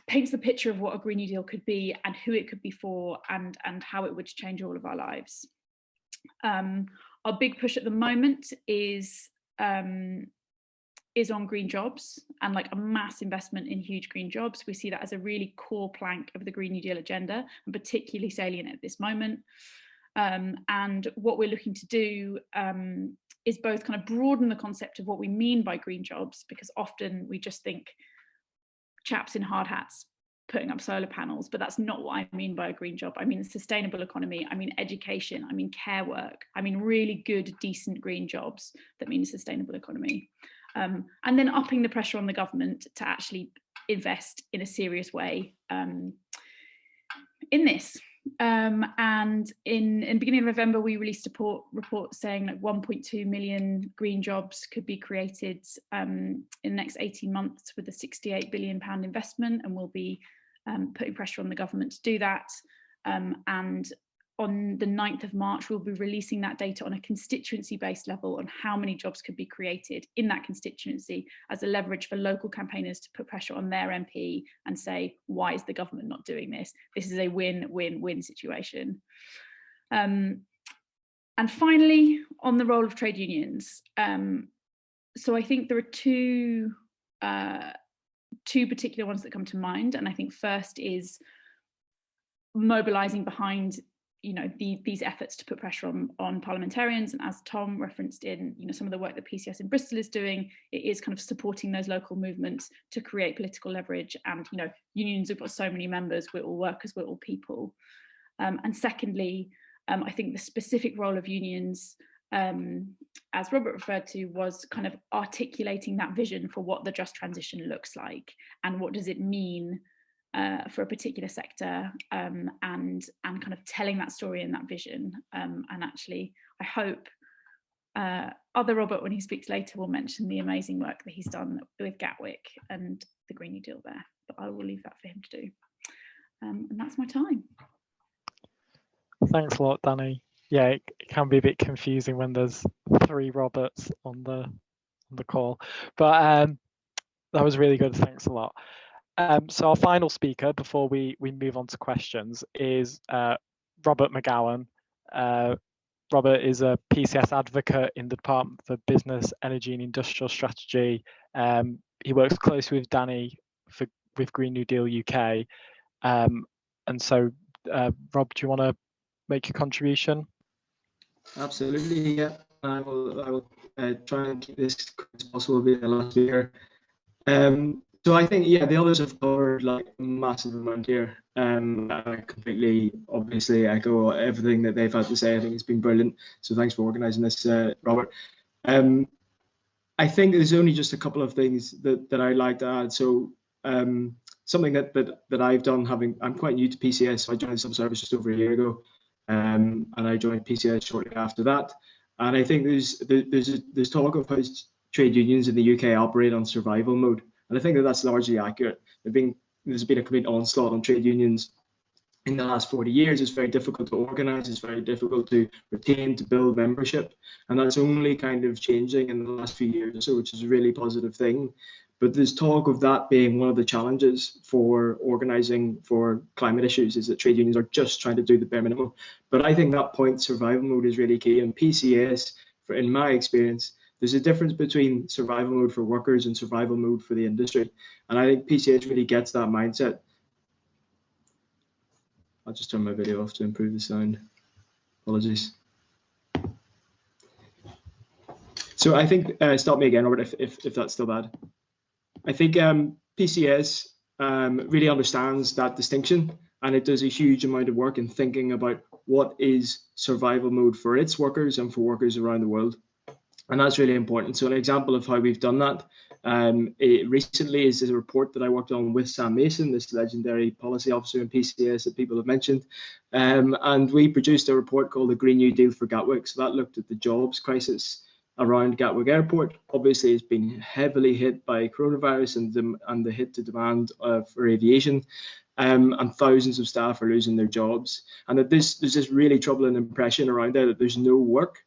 paints the picture of what a Green New Deal could be and who it could be for and how it would change all of our lives. Our big push at the moment is on green jobs and like a mass investment in huge green jobs. We see that as a really core plank of the Green New Deal agenda and particularly salient at this moment. And what we're looking to do is both kind of broaden the concept of what we mean by green jobs, because often we just think chaps in hard hats putting up solar panels, but that's not what I mean by a green job. I mean sustainable economy, I mean education, I mean care work, I mean really good, decent green jobs that mean a sustainable economy. And then upping the pressure on the government to actually invest in a serious way in this. And in the beginning of November, we released a report saying that 1.2 million green jobs could be created in the next 18 months with a £68 billion investment, and we'll be putting pressure on the government to do that. And on the 9th of March, we'll be releasing that data on a constituency-based level on how many jobs could be created in that constituency as a leverage for local campaigners to put pressure on their MP and say, why is the government not doing this? This is a win-win-win situation. And finally, on the role of trade unions. So I think there are two particular ones that come to mind. And I think first is mobilising behind these efforts to put pressure on parliamentarians, and as Tom referenced in some of the work that PCS in Bristol is doing, it is kind of supporting those local movements to create political leverage. And unions have got so many members, we're all workers, we're all people. And secondly, I think the specific role of unions, as Robert referred to, was kind of articulating that vision for what the just transition looks like and what does it mean for a particular sector, and kind of telling that story and that vision. And actually, I hope other Robert, when he speaks later, will mention the amazing work that he's done with Gatwick and the Green New Deal there, but I will leave that for him to do. And that's my time. Thanks a lot, Danny. Yeah, it can be a bit confusing when there's 3 Roberts on the call, but that was really good. Thanks a lot. So our final speaker before we move on to questions is Robert Magowan. Robert is a PCS advocate in the Department for Business, Energy and Industrial Strategy. He works closely with Danny with Green New Deal UK. And so, Rob, do you want to make a contribution? Absolutely, yeah. I will try and keep this as quick as possible, be the last speaker. So I think, yeah, the others have covered like a massive amount here. I completely, obviously, echo everything that they've had to say. I think it's been brilliant. So thanks for organising this, Robert. I think there's only just a couple of things that I'd like to add. So something that I've done, I'm quite new to PCS. So I joined some service just over a year ago, and I joined PCS shortly after that. And I think there's talk of how trade unions in the UK operate on survival mode. And I think that's largely accurate. There's been a complete onslaught on trade unions in the last 40 years. It's very difficult to organise. It's very difficult to retain, to build membership. And that's only kind of changing in the last few years or so, which is a really positive thing. But there's talk of that being one of the challenges for organising for climate issues, is that trade unions are just trying to do the bare minimum. But I think that point, survival mode, is really key. And PCS, in my experience, there's a difference between survival mode for workers and survival mode for the industry. And I think PCH really gets that mindset. I'll just turn my video off to improve the sound. Apologies. So I think, stop me again, Robert, if that's still bad. I think PCS really understands that distinction, and it does a huge amount of work in thinking about what is survival mode for its workers and for workers around the world. And that's really important. So an example of how we've done that recently is a report that I worked on with Sam Mason, this legendary policy officer in PCS that people have mentioned. And we produced a report called the Green New Deal for Gatwick. So that looked at the jobs crisis around Gatwick Airport. Obviously, it's been heavily hit by coronavirus and the hit to demand for aviation. And thousands of staff are losing their jobs. And that there's this really troubling impression around there that there's no work,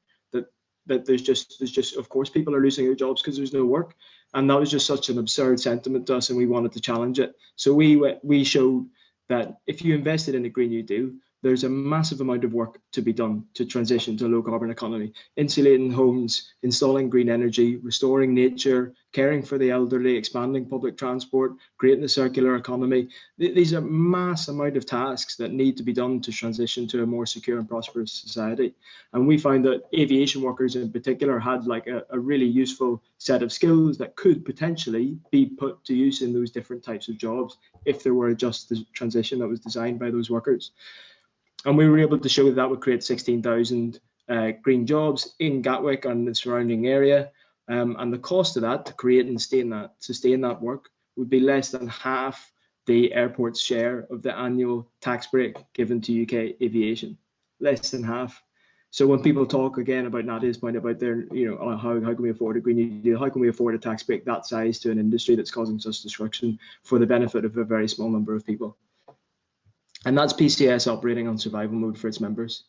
that there's just of course people are losing their jobs because there's no work, and that was just such an absurd sentiment to us, and we wanted to challenge it. So we showed that if you invested in a Green New Deal, there's a massive amount of work to be done to transition to a low carbon economy, insulating homes, installing green energy, restoring nature, caring for the elderly, expanding public transport, creating a circular economy. These are mass amount of tasks that need to be done to transition to a more secure and prosperous society. And we find that aviation workers in particular had like a really useful set of skills that could potentially be put to use in those different types of jobs if there were a just transition that was designed by those workers. And we were able to show that would create 16,000 green jobs in Gatwick and the surrounding area. And the cost of that to create and sustain that work would be less than half the airport's share of the annual tax break given to UK aviation, less than half. So when people talk again about Nadia's point about their, how can we afford a Green New Deal? How can we afford a tax break that size to an industry that's causing such destruction for the benefit of a very small number of people? And that's PCS operating on survival mode for its members.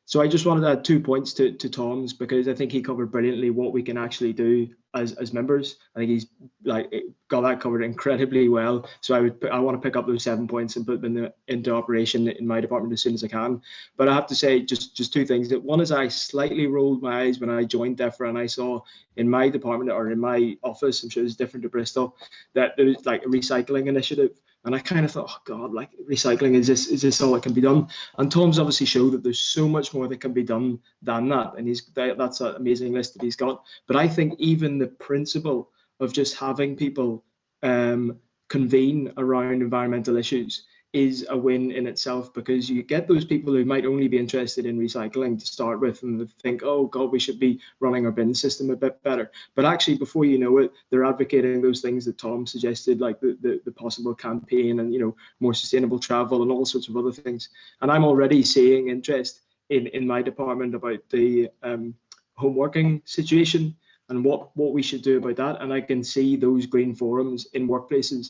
So I just wanted to add 2 points to Tom's, because I think he covered brilliantly what we can actually do as members. I think he's got that covered incredibly well. So I want to pick up those 7 points and put them into operation in my department as soon as I can. But I have to say just 2 things. That one is I slightly rolled my eyes when I joined DEFRA and I saw in my department or in my office, I'm sure it's different to Bristol, that there was like a recycling initiative. And I kind of thought, oh God, like recycling, is this all that can be done? And Tom's obviously showed that there's so much more that can be done than that. And that's an amazing list that he's got. But I think even the principle of just having people convene around environmental issues is a win in itself, because you get those people who might only be interested in recycling to start with and think, oh God, we should be running our bin system a bit better. But actually, before you know it, they're advocating those things that Tom suggested, like the possible campaign and more sustainable travel and all sorts of other things. And I'm already seeing interest in my department about the home working situation and what we should do about that. And I can see those green forums in workplaces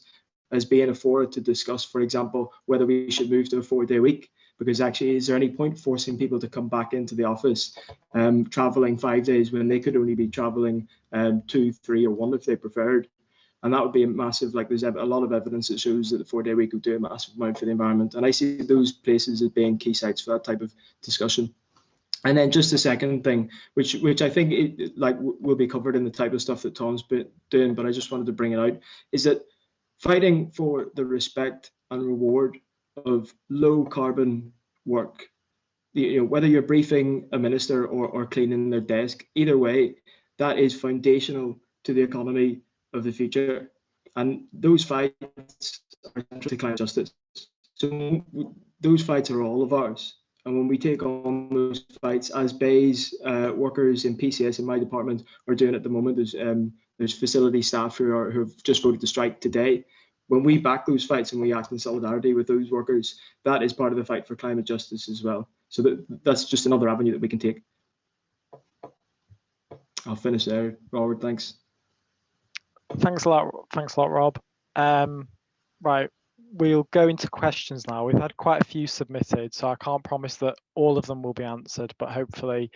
as being a forum to discuss, for example, whether we should move to a 4-day week, because actually, is there any point forcing people to come back into the office traveling 5 days when they could only be traveling 2, 3 or 1 if they preferred? And that would be a massive, there's a lot of evidence that shows that the 4-day week would do a massive amount for the environment. And I see those places as being key sites for that type of discussion. And then just the second thing, which I think will be covered in the type of stuff that Tom's been doing, but I just wanted to bring it out, is that fighting for the respect and reward of low carbon work, whether you're briefing a minister or cleaning their desk, either way, that is foundational to the economy of the future. And those fights are central to climate justice. So those fights are all of ours. And when we take on those fights, as BAY's workers in PCS in my department are doing at the moment, there's facility staff who have just voted to strike today. When we back those fights and we act in solidarity with those workers, that is part of the fight for climate justice as well. So that's just another avenue that we can take. I'll finish there, Robert. Thanks. Thanks a lot, Rob. Right, we'll go into questions now. We've had quite a few submitted, so I can't promise that all of them will be answered, but hopefully,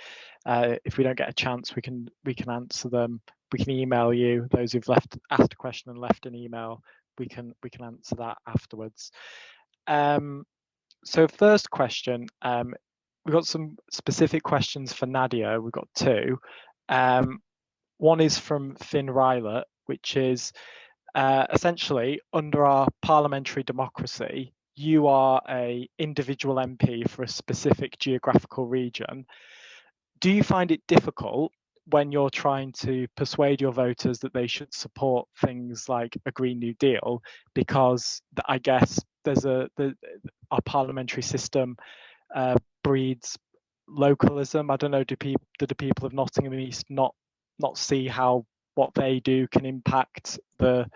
if we don't get a chance, we can answer them. We can email you, those who've asked a question and left an email. We can answer that afterwards. So first question, we've got some specific questions for Nadia. We've got 2. One is from Finn Ryler, which is essentially, under our parliamentary democracy, you are a individual MP for a specific geographical region, do you find it difficult when you're trying to persuade your voters that they should support things like a Green New Deal? Because I guess our parliamentary system breeds localism. I don't know, do the people of Nottingham East not see how what they do can impact the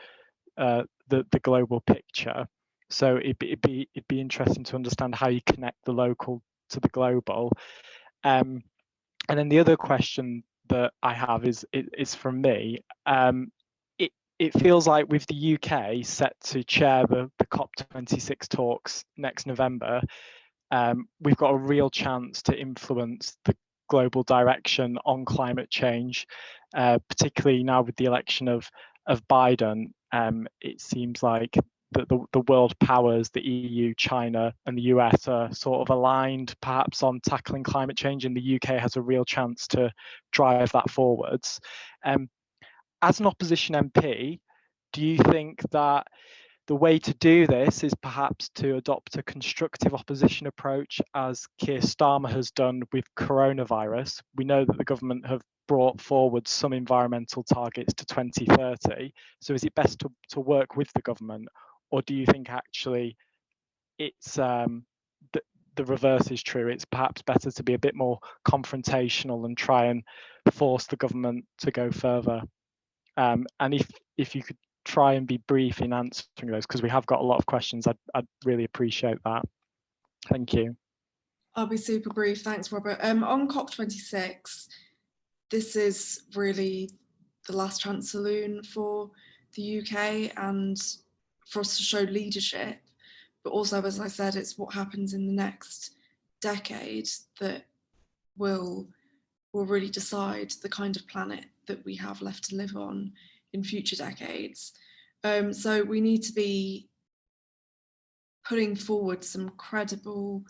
global picture? So it'd be interesting to understand how you connect the local to the global. And then the other question that I have is from me. It feels like with the UK set to chair the COP26 talks next November, we've got a real chance to influence the global direction on climate change, particularly now with the election of Biden. It seems like the world powers, the EU, China, and the US are sort of aligned perhaps on tackling climate change, and the UK has a real chance to drive that forwards. As an opposition MP, do you think that the way to do this is perhaps to adopt a constructive opposition approach, as Keir Starmer has done with coronavirus? We know that the government have brought forward some environmental targets to 2030. So is it best to work with the government, or do you think actually it's the reverse is true? It's perhaps better to be a bit more confrontational and try and force the government to go further. And if you could try and be brief in answering those, because we have got a lot of questions, I'd really appreciate that. Thank you. I'll be super brief. Thanks, Robert. On COP26, this is really the last chance saloon for the UK and for us to show leadership. But also, as I said, it's what happens in the next decade that will really decide the kind of planet that we have left to live on in future decades. So we need to be putting forward some credible,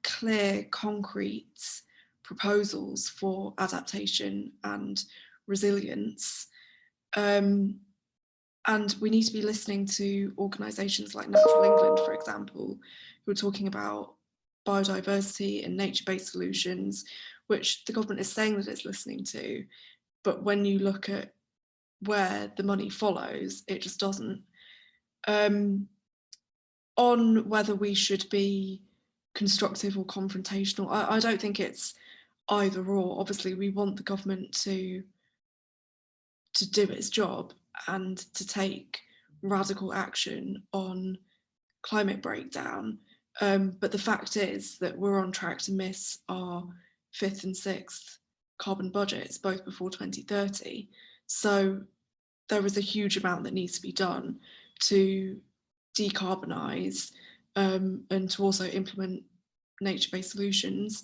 clear, concrete proposals for adaptation and resilience. And we need to be listening to organisations like Natural England, for example, who are talking about biodiversity and nature-based solutions, which the government is saying that it's listening to. But when you look at where the money follows, it just doesn't. On whether we should be constructive or confrontational, I don't think it's either or. Obviously, we want the government to do its job and to take radical action on climate breakdown. But the fact is that we're on track to miss our 5th and 6th carbon budgets, both before 2030. So there is a huge amount that needs to be done to decarbonise and to also implement nature-based solutions.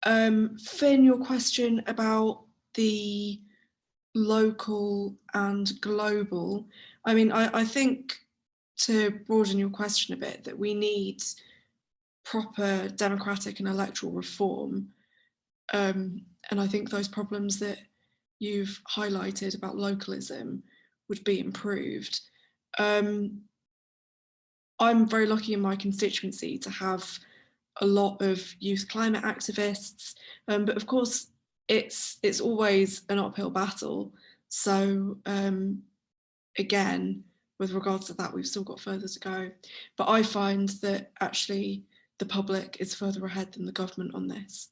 Finn, your question about the local and global, I mean, I think, to broaden your question a bit, that we need proper democratic and electoral reform. And I think those problems that you've highlighted about localism would be improved. I'm very lucky in my constituency to have a lot of youth climate activists, but of course it's always an uphill battle. So again, with regards to that, we've still got further to go. But I find that actually the public is further ahead than the government on this.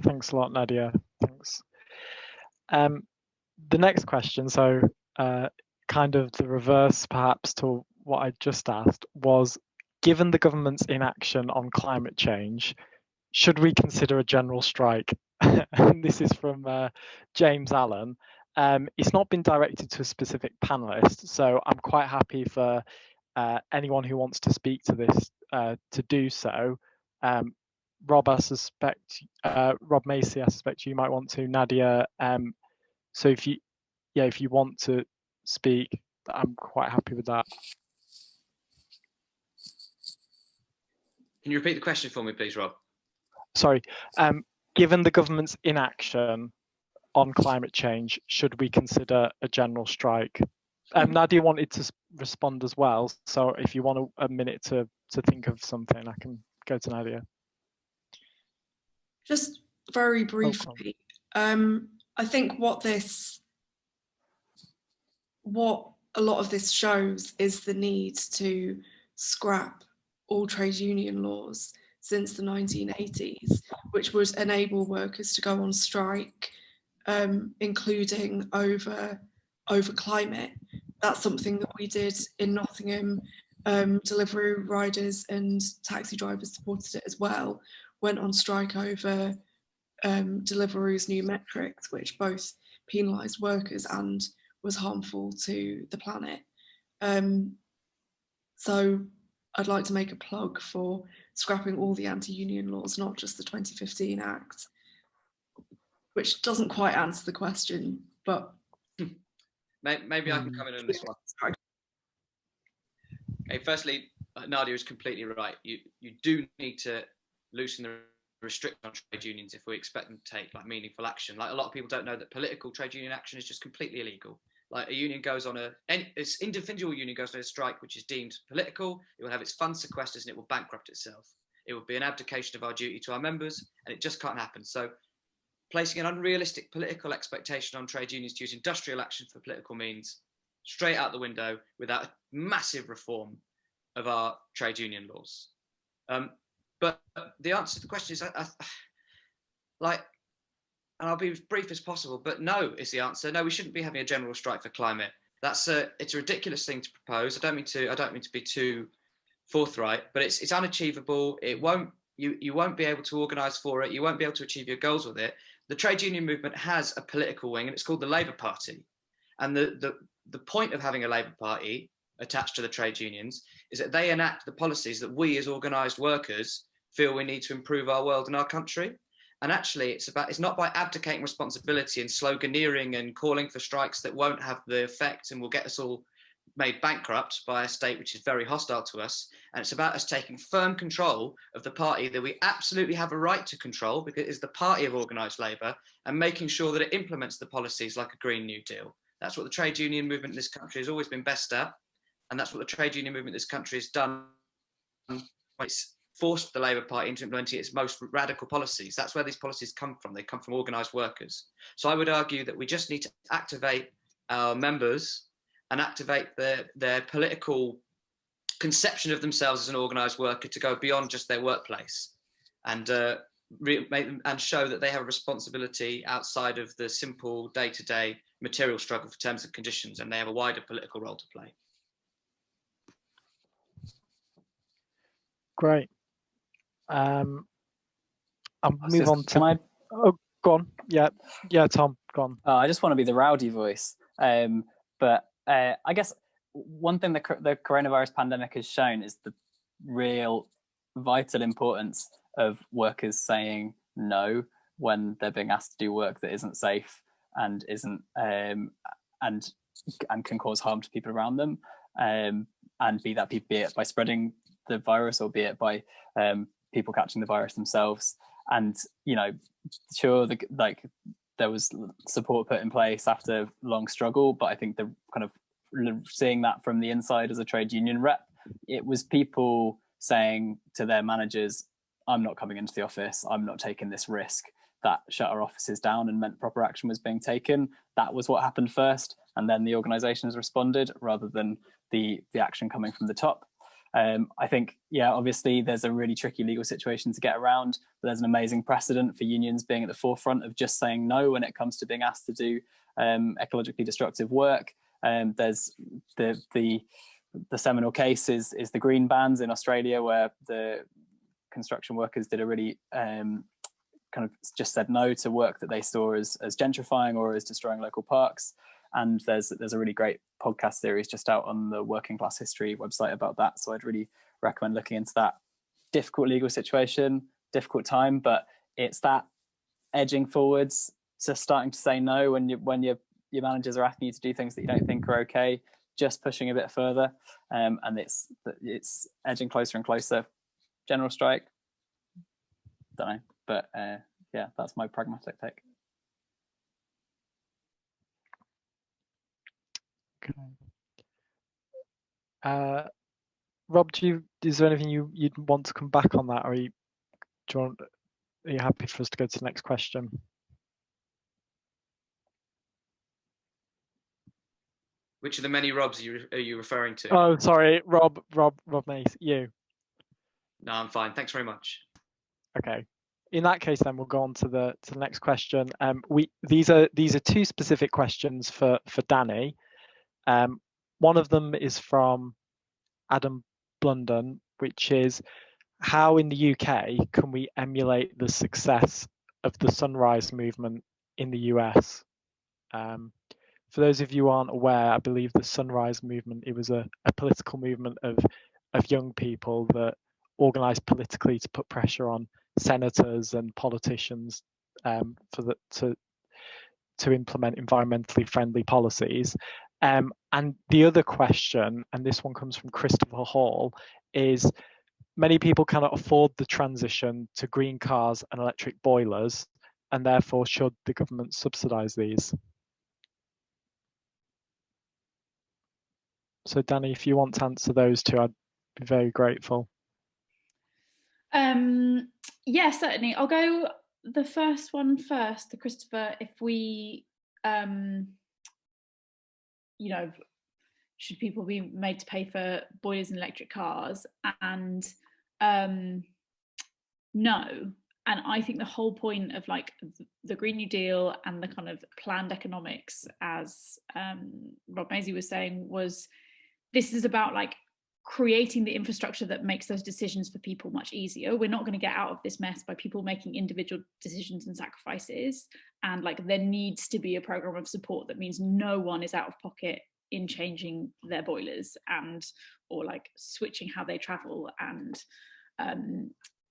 Thanks a lot, Nadia. Thanks. The next question, so kind of the reverse perhaps to what I just asked, was, given the government's inaction on climate change, should we consider a general strike? And this is from James Allen. It's not been directed to a specific panelist, so I'm quite happy for anyone who wants to speak to this to do so. Rob, Rob Maisey, I suspect you might want to. Nadia, so if you want to speak, I'm quite happy with that. Can you repeat the question for me, please, Rob? Sorry. Given the government's inaction on climate change, should we consider a general strike? Nadia wanted to respond as well, so if you want a minute to think of something, I can go to Nadia. Just very briefly, I think what a lot of this shows is the need to scrap all trade union laws since the 1980s, which would enable workers to go on strike, including over climate. That's something that we did in Nottingham. Delivery riders and taxi drivers supported it as well, went on strike over Deliveroo's new metrics, which both penalised workers and was harmful to the planet. So I'd like to make a plug for scrapping all the anti-union laws, not just the 2015 Act, which doesn't quite answer the question, but... Maybe I can come in on this one. Okay, firstly, Nadia is completely right. You do need to loosen the restriction on trade unions if we expect them to take like meaningful action. Like a lot of people don't know that political trade union action is just completely illegal. Like a union goes on individual union goes on a strike which is deemed political, it will have its funds sequestered and it will bankrupt itself. It will be an abdication of our duty to our members, and it just can't happen. So placing an unrealistic political expectation on trade unions to use industrial action for political means, straight out the window without a massive reform of our trade union laws. But the answer to the question is, and I'll be as brief as possible, but no is the answer. No, we shouldn't be having a general strike for climate. It's a ridiculous thing to propose. I don't mean to be too forthright, but it's unachievable. You won't be able to organise for it. You won't be able to achieve your goals with it. The trade union movement has a political wing, and it's called the Labour Party. And the point of having a Labour Party attached to the trade unions is that they enact the policies that we as organised workers feel we need to improve our world and our country. And actually, it's not by abdicating responsibility and sloganeering and calling for strikes that won't have the effect and will get us all made bankrupt by a state which is very hostile to us. And it's about us taking firm control of the party that we absolutely have a right to control, because it is the party of organised labour, and making sure that it implements the policies like a Green New Deal. That's what the trade union movement in this country has always been best at. And that's what the trade union movement in this country has done. It's forced the Labour Party into implementing its most radical policies. That's where these policies come from. They come from organised workers. So I would argue that we just need to activate our members and activate their political conception of themselves as an organised worker to go beyond just their workplace, and make them and show that they have a responsibility outside of the simple day-to-day material struggle for terms and conditions, and they have a wider political role to play. Great. I'll move on to... Can I... Oh, go on. Yeah, Tom, go on. I just want to be the rowdy voice. But I guess one thing the coronavirus pandemic has shown is the real vital importance of workers saying no when they're being asked to do work that isn't safe and isn't and can cause harm to people around them, and be it by spreading the virus or be it by people catching the virus themselves. And sure, there was support put in place after long struggle, but I think the kind of seeing that from the inside as a trade union rep, it was people saying to their managers, I'm not coming into the office, I'm not taking this risk, that shut our offices down and meant proper action was being taken. That was what happened first, and then the organisations responded rather than the action coming from the top. I think, obviously there's a really tricky legal situation to get around, but there's an amazing precedent for unions being at the forefront of just saying no when it comes to being asked to do ecologically destructive work. There's the seminal case is the green bans in Australia, where the construction workers did a really kind of just said no to work that they saw as gentrifying or as destroying local parks. And there's a really great podcast series just out on the Working Class History website about that. So I'd really recommend looking into that. Difficult legal situation, difficult time, but it's that edging forwards to starting to say no when your managers are asking you to do things that you don't think are okay, just pushing a bit further, and it's edging closer and closer. General strike, don't know, but that's my pragmatic take. Okay. Rob, is there anything you'd want to come back on that, or are you happy for us to go to the next question? Which of the many Robs are you referring to? Oh, sorry, Rob Maisey, you. No, I'm fine. Thanks very much. Okay. In that case, then we'll go on to the next question. These are two specific questions for Danni. One of them is from Adam Blunden, which is, how in the UK can we emulate the success of the Sunrise Movement in the US? For those of you who aren't aware, I believe the Sunrise Movement, it was a political movement of young people that organised politically to put pressure on senators and politicians to implement environmentally friendly policies. And the other question, and this one comes from Christopher Hall, is many people cannot afford the transition to green cars and electric boilers, and therefore should the government subsidise these? So Danni, if you want to answer those two, I'd be very grateful. Yeah, certainly. I'll go the first one first, the Christopher. If we, should people be made to pay for boilers and electric cars? And no. And I think the whole point of like the Green New Deal and the kind of planned economics, as Rob Maisey was saying, was this is about like creating the infrastructure that makes those decisions for people much easier. We're not going to get out of this mess by people making individual decisions and sacrifices. And like there needs to be a program of support that means no one is out of pocket in changing their boilers or like switching how they travel. And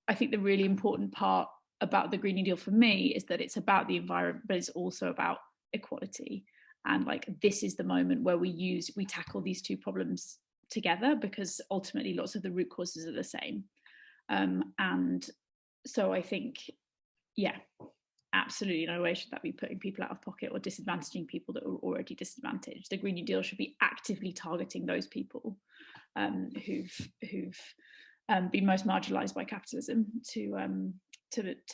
I think the really important part about the Green New Deal for me is that it's about the environment, but it's also about equality. And like this is the moment where we tackle these two problems together, because ultimately lots of the root causes are the same. And so I think, yeah, absolutely no way should that be putting people out of pocket or disadvantaging people that are already disadvantaged. The Green New Deal should be actively targeting those people who've been most marginalised by capitalism to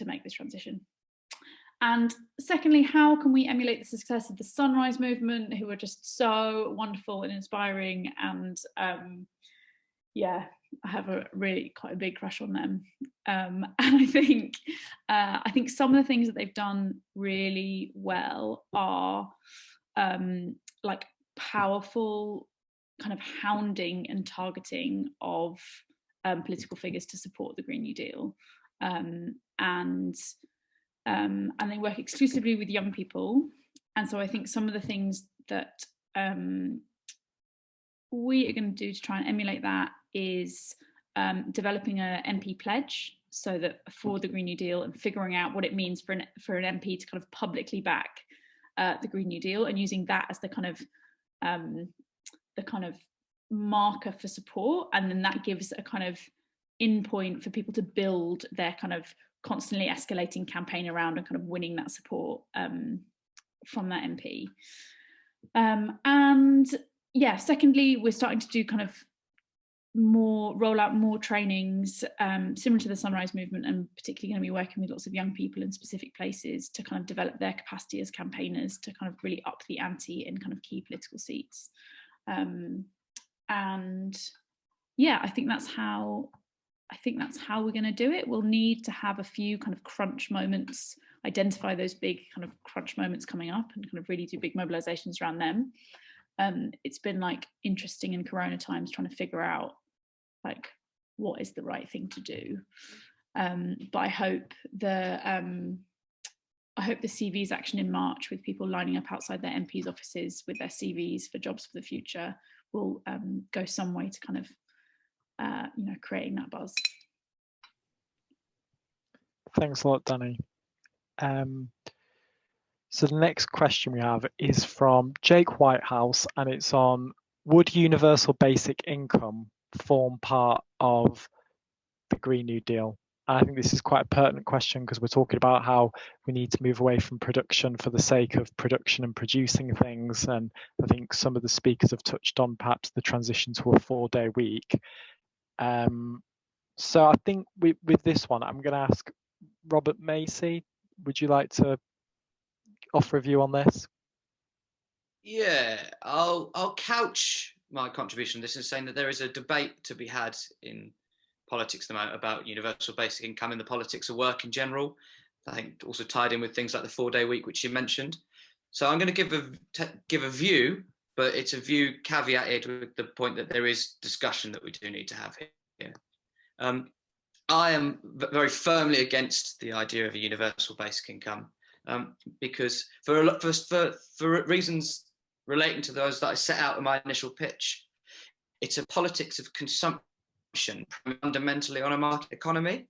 make this transition. And secondly, how can we emulate the success of the Sunrise Movement, who are just so wonderful and inspiring? And yeah, I have quite a big crush on them. And I think some of the things that they've done really well are like powerful kind of hounding and targeting of political figures to support the Green New Deal. And they work exclusively with young people. And so I think some of the things that we are going to do to try and emulate that is developing a MP pledge, so that for the Green New Deal, and figuring out what it means for an MP to kind of publicly back the Green New Deal, and using that as the kind of marker for support. And then that gives a kind of in point for people to build their kind of constantly escalating campaign around and kind of winning that support from that MP. And yeah, secondly, we're starting to do kind of roll out more trainings similar to the Sunrise Movement, and particularly going to be working with lots of young people in specific places to kind of develop their capacity as campaigners to kind of really up the ante in kind of key political seats. And yeah, I think that's how we're going to do it. We'll need to have a few kind of crunch moments, identify those big kind of crunch moments coming up, and kind of really do big mobilizations around them. It's been like interesting in Corona times trying to figure out like what is the right thing to do. But I hope the CVs action in March, with people lining up outside their MPs' offices with their CVs for jobs for the future, will go some way to kind of creating that buzz. Thanks a lot, Danni. So the next question we have is from Jake Whitehouse, and it's on: would universal basic income form part of the Green New Deal? I think this is quite a pertinent question because we're talking about how we need to move away from production for the sake of production and producing things. And I think some of the speakers have touched on perhaps the transition to a 4-day week. So I think with this one, I'm going to ask Robert Maisey, would you like to offer a view on this? Yeah, I'll couch my contribution to this in saying that there is a debate to be had in politics at the moment about universal basic income and the politics of work in general. I think also tied in with things like the 4-day week, which you mentioned. So I'm going to give a view, but it's a view caveated with the point that there is discussion that we do need to have here. I am very firmly against the idea of a universal basic income because for reasons relating to those that I set out in my initial pitch, it's a politics of consumption fundamentally on a market economy.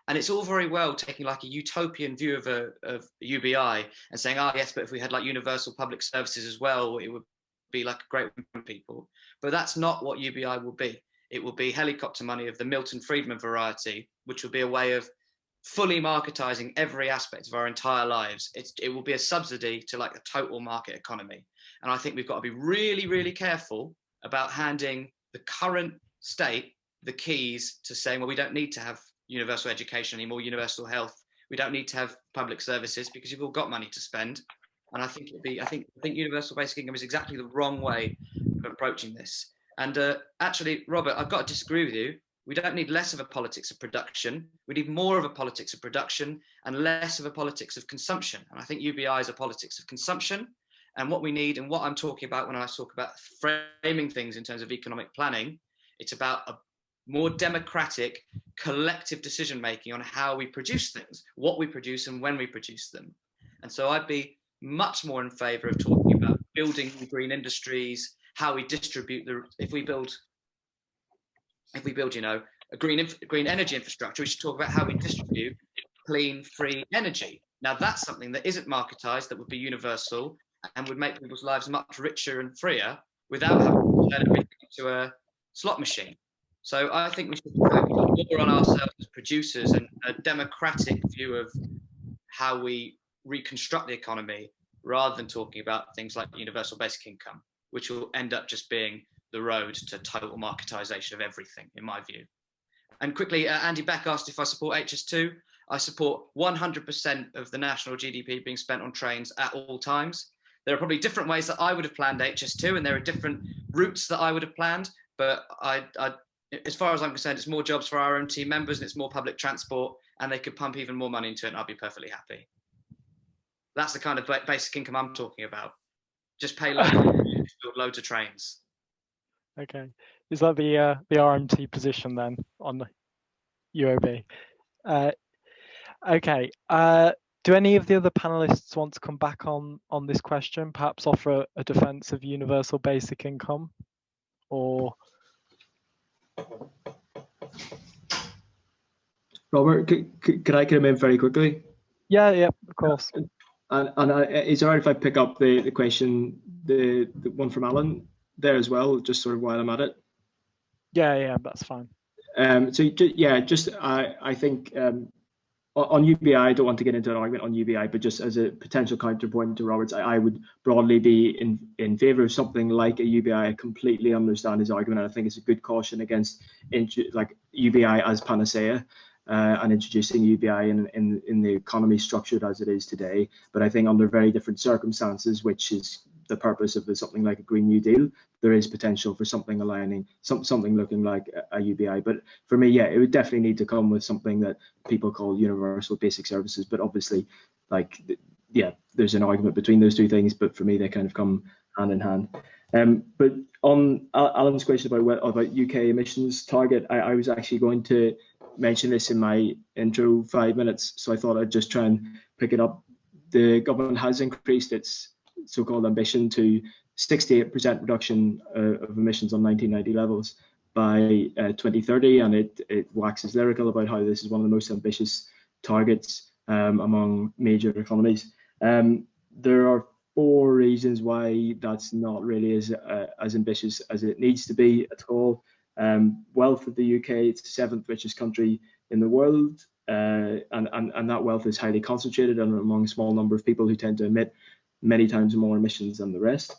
And it's all very well taking like a utopian view of UBI and saying, oh yes, but if we had like universal public services as well, it would be like a great win for people. But that's not what UBI will be. It will be helicopter money of the Milton Friedman variety, which will be a way of fully marketizing every aspect of our entire lives. It will be a subsidy to like a total market economy. And I think we've got to be really, really careful about handing the current state the keys to saying, well, we don't need to have universal education anymore, universal health. We don't need to have public services because you've all got money to spend. And I think I think universal basic income is exactly the wrong way of approaching this. And actually, Robert, I've got to disagree with you. We don't need less of a politics of production. We need more of a politics of production and less of a politics of consumption. And I think UBI is a politics of consumption. And what we need, and what I'm talking about when I talk about framing things in terms of economic planning, it's about a more democratic, collective decision-making on how we produce things, what we produce and when we produce them. And so I'd be much more in favor of talking about building green industries, how we distribute if we build, you know, a green energy infrastructure, we should talk about how we distribute clean, free energy. Now that's something that isn't marketized, that would be universal and would make people's lives much richer and freer without having to turn everything into a slot machine. So I think we should focus more on ourselves as producers and a democratic view of how we reconstruct the economy rather than talking about things like universal basic income, which will end up just being the road to total marketization of everything, in my view. And quickly, Andy Beck asked if I support HS2. I support 100% of the national GDP being spent on trains at all times. There are probably different ways that I would have planned HS2, and there are different routes that I would have planned, but as far as I'm concerned, it's more jobs for our own team members and it's more public transport, and they could pump even more money into it and I'll be perfectly happy. That's the kind of basic income I'm talking about. Just pay loads, build loads of trains. Okay, is that the RMT position then on the UOB? Okay, do any of the other panelists want to come back on this question, perhaps offer a defense of universal basic income? Or Robert, could I come in very quickly? Yeah, of course. And it's all right if I pick up the question, the one from Alan there as well, just sort of while I'm at it. Yeah, that's fine. So yeah, just I think on UBI, I don't want to get into an argument on UBI, but just as a potential counterpoint to Robert's, I would broadly be in favour of something like a UBI. I completely understand his argument. I think it's a good caution against like UBI as panacea and introducing UBI in the economy structured as it is today. But I think under very different circumstances, which is the purpose of something like a Green New Deal, there is potential for something aligning, something looking like a UBI. But for me, yeah, it would definitely need to come with something that people call universal basic services. But obviously, like, yeah, there's an argument between those two things. But for me, they kind of come hand in hand. But on Alan's question about UK emissions target, I was actually going to mention this in my intro 5 minutes, so I thought I'd just try and pick it up. The government has increased its so-called ambition to 68% reduction of emissions on 1990 levels by 2030, and it waxes lyrical about how this is one of the most ambitious targets among major economies. There are 4 reasons why that's not really as ambitious as it needs to be at all. Wealth of the UK, it's the 7th richest country in the world. and that wealth is highly concentrated and among a small number of people who tend to emit many times more emissions than the rest.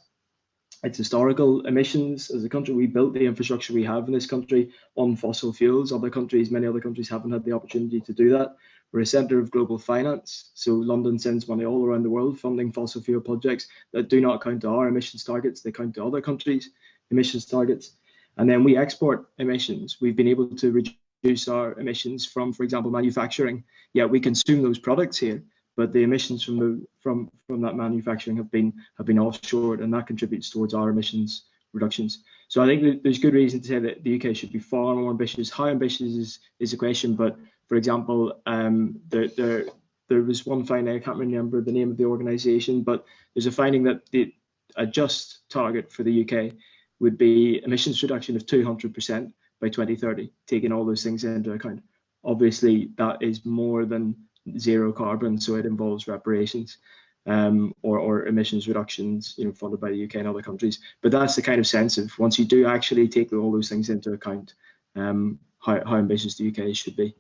It's historical emissions. As a country, we built the infrastructure we have in this country on fossil fuels. Many other countries haven't had the opportunity to do that. We're a centre of global finance. So London sends money all around the world funding fossil fuel projects that do not count to our emissions targets. They count to other countries' emissions targets. And then we export emissions. We've been able to reduce our emissions from, for example, manufacturing. Yeah, we consume those products here, but the emissions from that manufacturing have been offshored, and that contributes towards our emissions reductions. So I think there's good reason to say that the UK should be far more ambitious. How ambitious is a question, but for example, there was one finding, I can't remember the name of the organisation, but there's a finding that a just target for the UK would be emissions reduction of 200% by 2030, taking all those things into account. Obviously, that is more than zero carbon, so it involves reparations or emissions reductions, funded by the UK and other countries. But that's the kind of sense of, once you do actually take all those things into account, how ambitious the UK should be.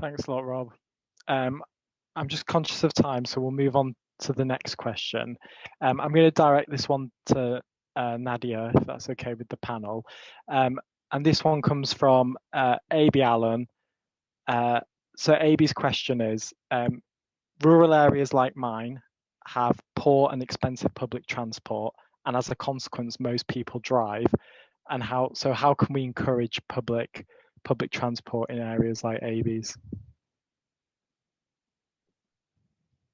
Thanks a lot, Rob. I'm just conscious of time, so we'll move on to the next question. I'm going to direct this one to Nadia, if that's okay with the panel. And this one comes from A.B. Allen. So A.B.'s question is, rural areas like mine have poor and expensive public transport, and as a consequence, most people drive. And how can we encourage public transport in areas like A.B.'s?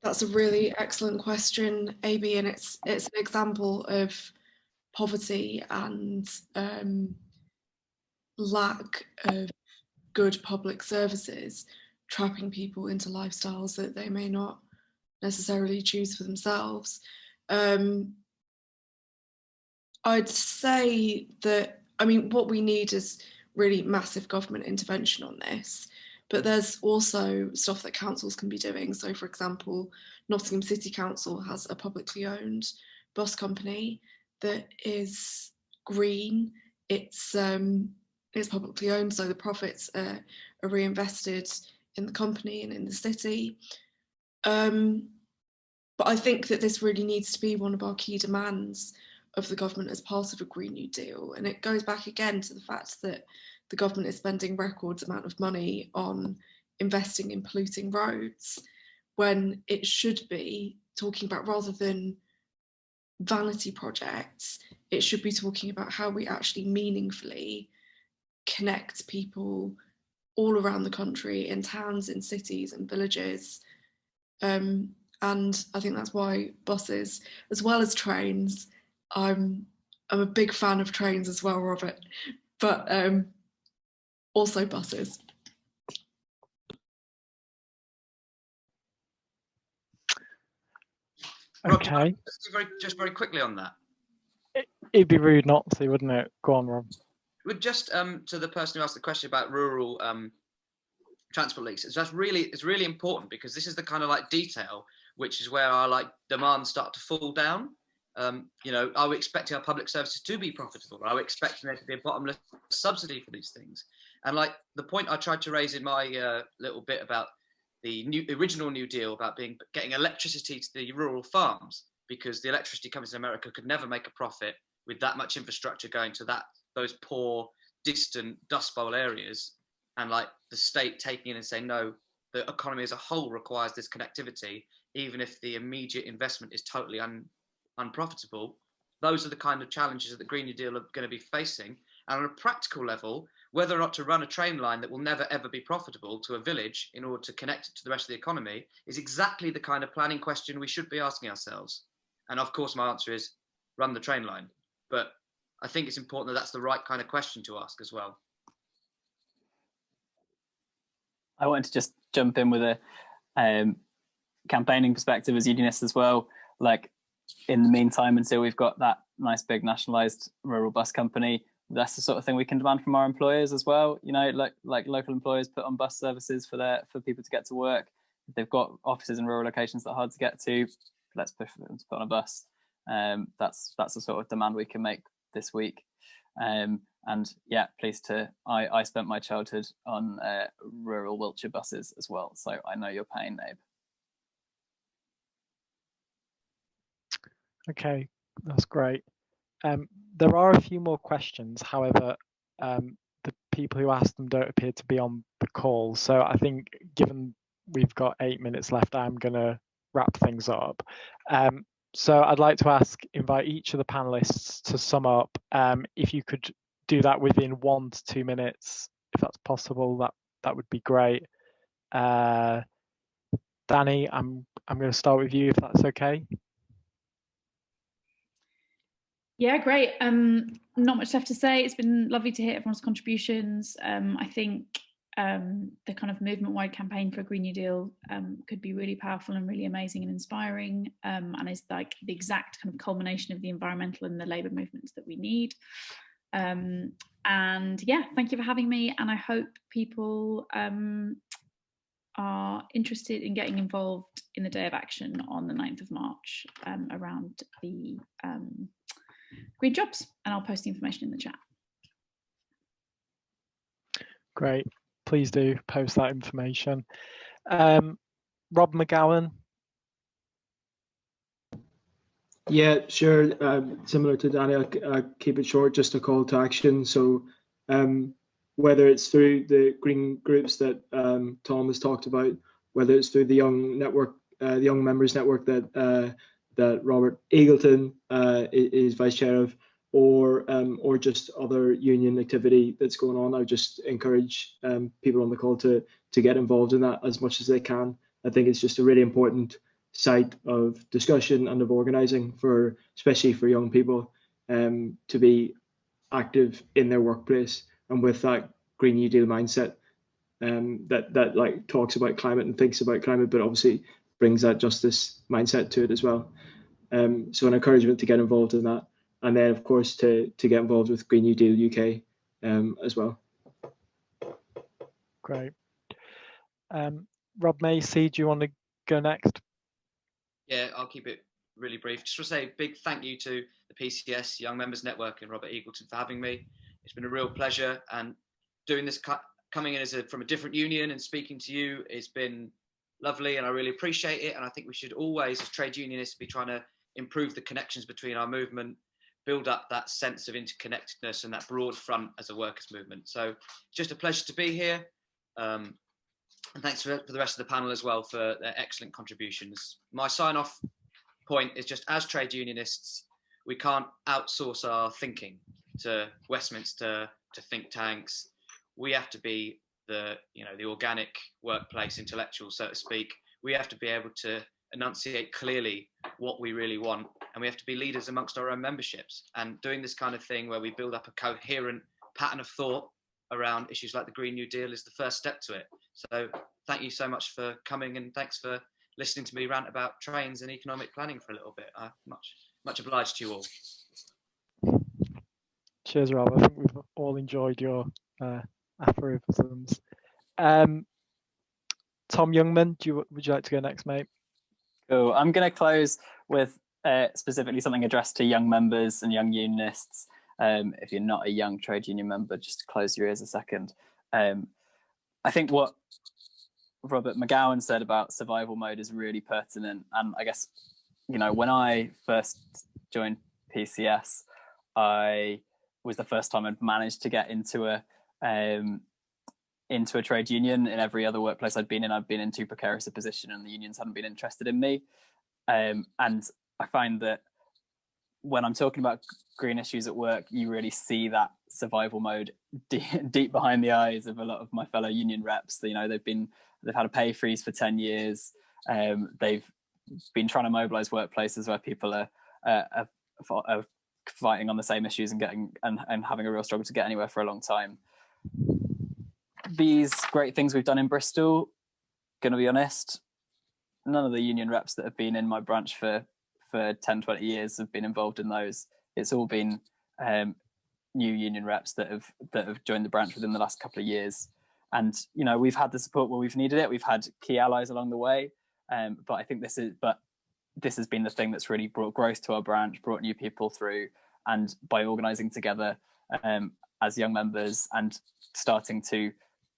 That's a really excellent question, AB, and it's an example of poverty and lack of good public services trapping people into lifestyles that they may not necessarily choose for themselves. I'd say that, what we need is really massive government intervention on this. But there's also stuff that councils can be doing. So, for example, Nottingham City Council has a publicly owned bus company that is green. It's publicly owned, so the profits are reinvested in the company and in the city. But I think that this really needs to be one of our key demands of the government as part of a Green New Deal. And it goes back again to the fact that the government is spending records amount of money on investing in polluting roads, when it should be talking about, rather than vanity projects, it should be talking about how we actually meaningfully connect people all around the country, in towns, in cities and villages. And I think that's why buses, as well as trains, I'm a big fan of trains as well, Robert, but also buses. Okay. Rob, just very quickly on that. It'd be rude not to, wouldn't it? Go on, Rob. Would just to the person who asked the question about rural transport links, it's really important, because this is the kind of detail which is where our demands start to fall down. Are we expecting our public services to be profitable? Are we expecting there to be a bottomless subsidy for these things? And the point I tried to raise in my little bit about the original New Deal, about getting electricity to the rural farms, because the electricity companies in America could never make a profit with that much infrastructure going to those poor, distant Dust Bowl areas, and the state taking in and saying, no, the economy as a whole requires this connectivity, even if the immediate investment is totally unprofitable. Those are the kind of challenges that the Green New Deal are going to be facing. And on a practical level, whether or not to run a train line that will never ever be profitable to a village in order to connect it to the rest of the economy is exactly the kind of planning question we should be asking ourselves. And of course, my answer is run the train line. But I think it's important that that's the right kind of question to ask as well. I wanted to just jump in with a campaigning perspective as unionist as well. In the meantime, until we've got that nice big nationalised rural bus company, that's the sort of thing we can demand from our employers as well. Like local employers put on bus services for people to get to work. If they've got offices in rural locations that are hard to get to, let's push for them to put on a bus. That's the sort of demand we can make this week. And And yeah, pleased to. I spent my childhood on rural Wiltshire buses as well, so I know your pain, Abe. Okay, that's great. There are a few more questions. However, the people who asked them don't appear to be on the call. So I think, given we've got 8 minutes left, I'm going to wrap things up. So I'd like to invite each of the panelists to sum up. If you could do that within 1 to 2 minutes, if that's possible, that would be great. Danni, I'm going to start with you, if that's okay. Yeah, great. Not much left to say. It's been lovely to hear everyone's contributions. I think the kind of movement-wide campaign for a Green New Deal could be really powerful and really amazing and inspiring, and is like the exact kind of culmination of the environmental and the labour movements that we need. And yeah, thank you for having me, and I hope people are interested in getting involved in the Day of Action on the 9th of March around the green jobs, and I'll post the information in the chat. Great, please do post that information. Rob Magowan. Yeah, sure. Similar to Danni, I'll keep it short, just a call to action. So whether it's through the green groups that Tom has talked about, whether it's through the young network, the young members network that Robert Eagleton is vice chair of, or just other union activity that's going on, I would just encourage people on the call to get involved in that as much as they can. I think it's just a really important site of discussion and of organising for, especially for young people, to be active in their workplace and with that Green New Deal mindset that like talks about climate and thinks about climate, but obviously brings that justice mindset to it as well. So an encouragement to get involved in that, and then of course to get involved with Green New Deal UK as well. Great. Rob Maisey, do you want to go next? Yeah, I'll keep it really brief. Just to say a big thank you to the PCS Young Members Network and Robert Eagleton for having me. It's been a real pleasure, and doing this, coming in from a different union and speaking to you, it's been lovely, and I really appreciate it. And I think we should always, as trade unionists, be trying to improve the connections between our movement, build up that sense of interconnectedness and that broad front as a workers' movement. So just a pleasure to be here. And thanks for the rest of the panel as well for their excellent contributions. My sign-off point is just, as trade unionists, we can't outsource our thinking to Westminster, to think tanks. We have to be the organic workplace intellectual, so to speak. We have to be able to enunciate clearly what we really want, and we have to be leaders amongst our own memberships. And doing this kind of thing where we build up a coherent pattern of thought around issues like the Green New Deal is the first step to it. So thank you so much for coming, and thanks for listening to me rant about trains and economic planning for a little bit. Much obliged to you all. Cheers, Rob. I think we've all enjoyed your aphorisms. Tom Youngman, would you like to go next, mate? Cool. I'm going to close with specifically something addressed to young members and young unionists. If you're not a young trade union member, just close your ears a second. I think what Robert Magowan said about survival mode is really pertinent. And I guess, when I first joined PCS, I was the first time I'd managed to get into a trade union. In every other workplace I'd been in too precarious a position, and the unions hadn't been interested in me. And I find that when I'm talking about green issues at work, you really see that survival mode deep behind the eyes of a lot of my fellow union reps. They've had a pay freeze for 10 years. They've been trying to mobilise workplaces where people are fighting on the same issues and having a real struggle to get anywhere for a long time. These great things we've done in Bristol, gonna be honest, none of the union reps that have been in my branch for 10, 20 years have been involved in those. It's all been new union reps that have joined the branch within the last couple of years. And we've had the support where we've needed it. We've had key allies along the way, but I think this has been the thing that's really brought growth to our branch, brought new people through, and by organising together and as young members and starting to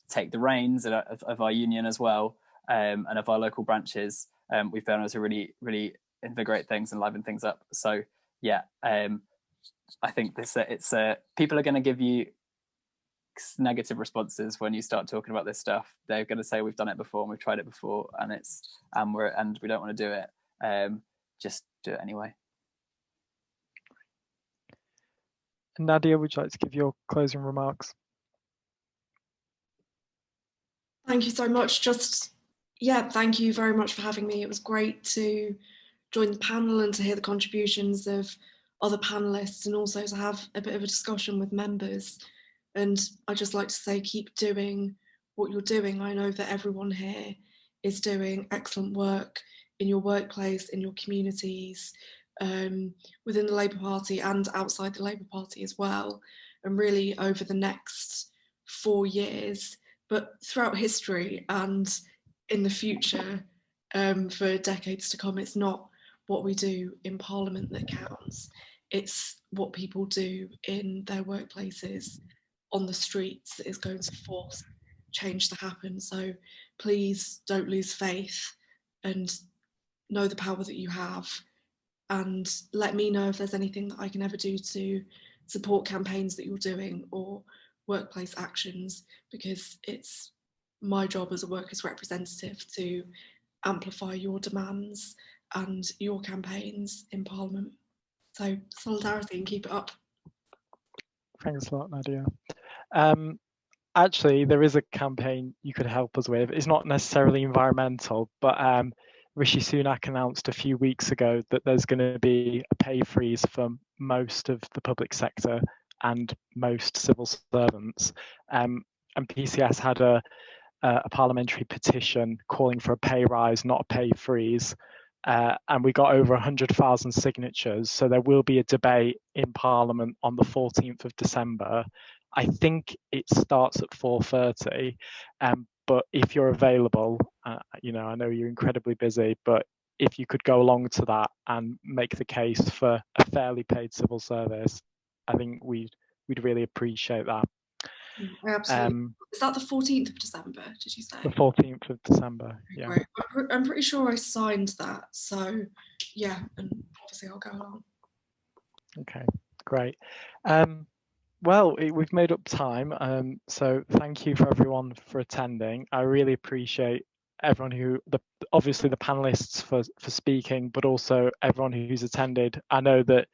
take the reins of our union as well, and of our local branches, we've been able to really invigorate things and liven things up. So yeah, I think people are going to give you negative responses when you start talking about this stuff. They're going to say we've done it before and we've tried it before and we don't want to do it. Just do it anyway. Nadia, would you like to give your closing remarks? Thank you so much. Thank you very much for having me. It was great to join the panel and to hear the contributions of other panelists, and also to have a bit of a discussion with members. And I'd just like to say, keep doing what you're doing. I know that everyone here is doing excellent work in your workplace, in your communities, within the Labour Party and outside the Labour Party as well. And really over the next 4 years, but throughout history and in the future, for decades to come, it's not what we do in Parliament that counts. It's what people do in their workplaces, on the streets, that is going to force change to happen. So please don't lose faith and know the power that you have. And let me know if there's anything that I can ever do to support campaigns that you're doing or workplace actions, because it's my job as a workers' representative to amplify your demands and your campaigns in Parliament. So solidarity and keep it up. Thanks a lot, Nadia. Actually, there is a campaign you could help us with. It's not necessarily environmental, but Rishi Sunak announced a few weeks ago that there's going to be a pay freeze for most of the public sector and most civil servants. And PCS had a parliamentary petition calling for a pay rise, not a pay freeze. And we got over 100,000 signatures. So there will be a debate in Parliament on the 14th of December. I think it starts at 4:30. But if you're available, I know you're incredibly busy, but if you could go along to that and make the case for a fairly paid civil service, I think we'd really appreciate that. Absolutely. Is that the 14th of December, did you say? The 14th of December, yeah. Great. I'm pretty sure I signed that, so yeah, and obviously I'll go along. Okay, great. Well, we've made up time, so thank you for everyone for attending. I really appreciate everyone obviously the panelists for speaking, but also everyone who's attended. I know that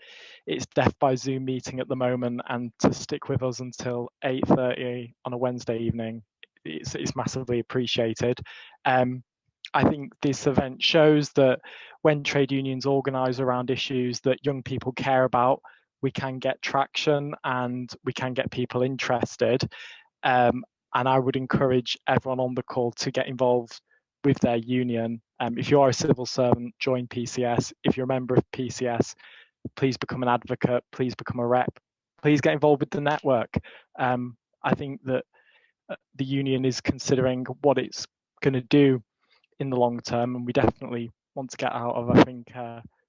it's death by Zoom meeting at the moment, and to stick with us until 8:30 on a Wednesday evening, it's massively appreciated. I think this event shows that when trade unions organise around issues that young people care about, we can get traction and we can get people interested. And I would encourage everyone on the call to get involved with their union. If you are a civil servant, join PCS. If you're a member of PCS, please become an advocate, please become a rep, please get involved with the network. I think that the union is considering what it's going to do in the long term, and we definitely want to get out of, I think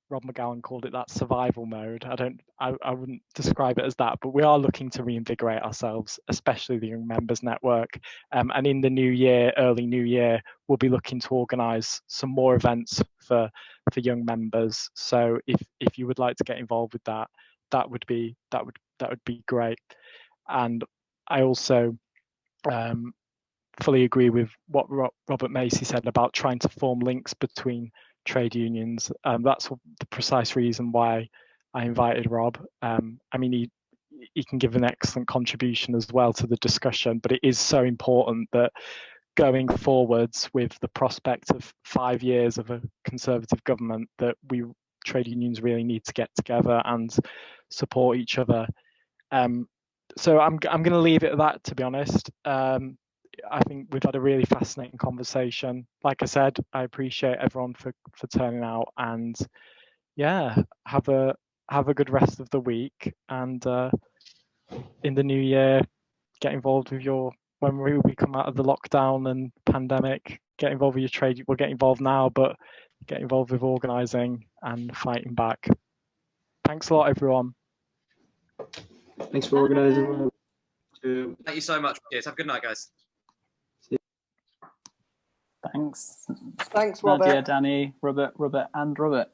Rob Magowan called it that survival mode. I wouldn't describe it as that, but we are looking to reinvigorate ourselves, especially the Young Members Network. And in the new year, early new year, we'll be looking to organise some more events for young members. So if you would like to get involved with that, that would be great. And I also fully agree with what Robert Maisey said about trying to form links between trade unions. That's the precise reason why I invited Rob. I mean, he can give an excellent contribution as well to the discussion, but it is so important that going forwards with the prospect of 5 years of a Conservative government, that we trade unions really need to get together and support each other. So I'm going to leave it at that, to be honest. I think we've had a really fascinating conversation. Like I said, I appreciate everyone for turning out, and yeah, have a good rest of the week. And in the new year, get involved with when we come out of the lockdown and pandemic, get involved with your trade. We'll get involved now, but get involved with organising and fighting back. Thanks a lot, everyone. Thanks for organising. to. Thank you so much. Cheers. Have a good night, guys. Thanks. Thanks, Robert. Nadia, Danny, Robert, and Robert.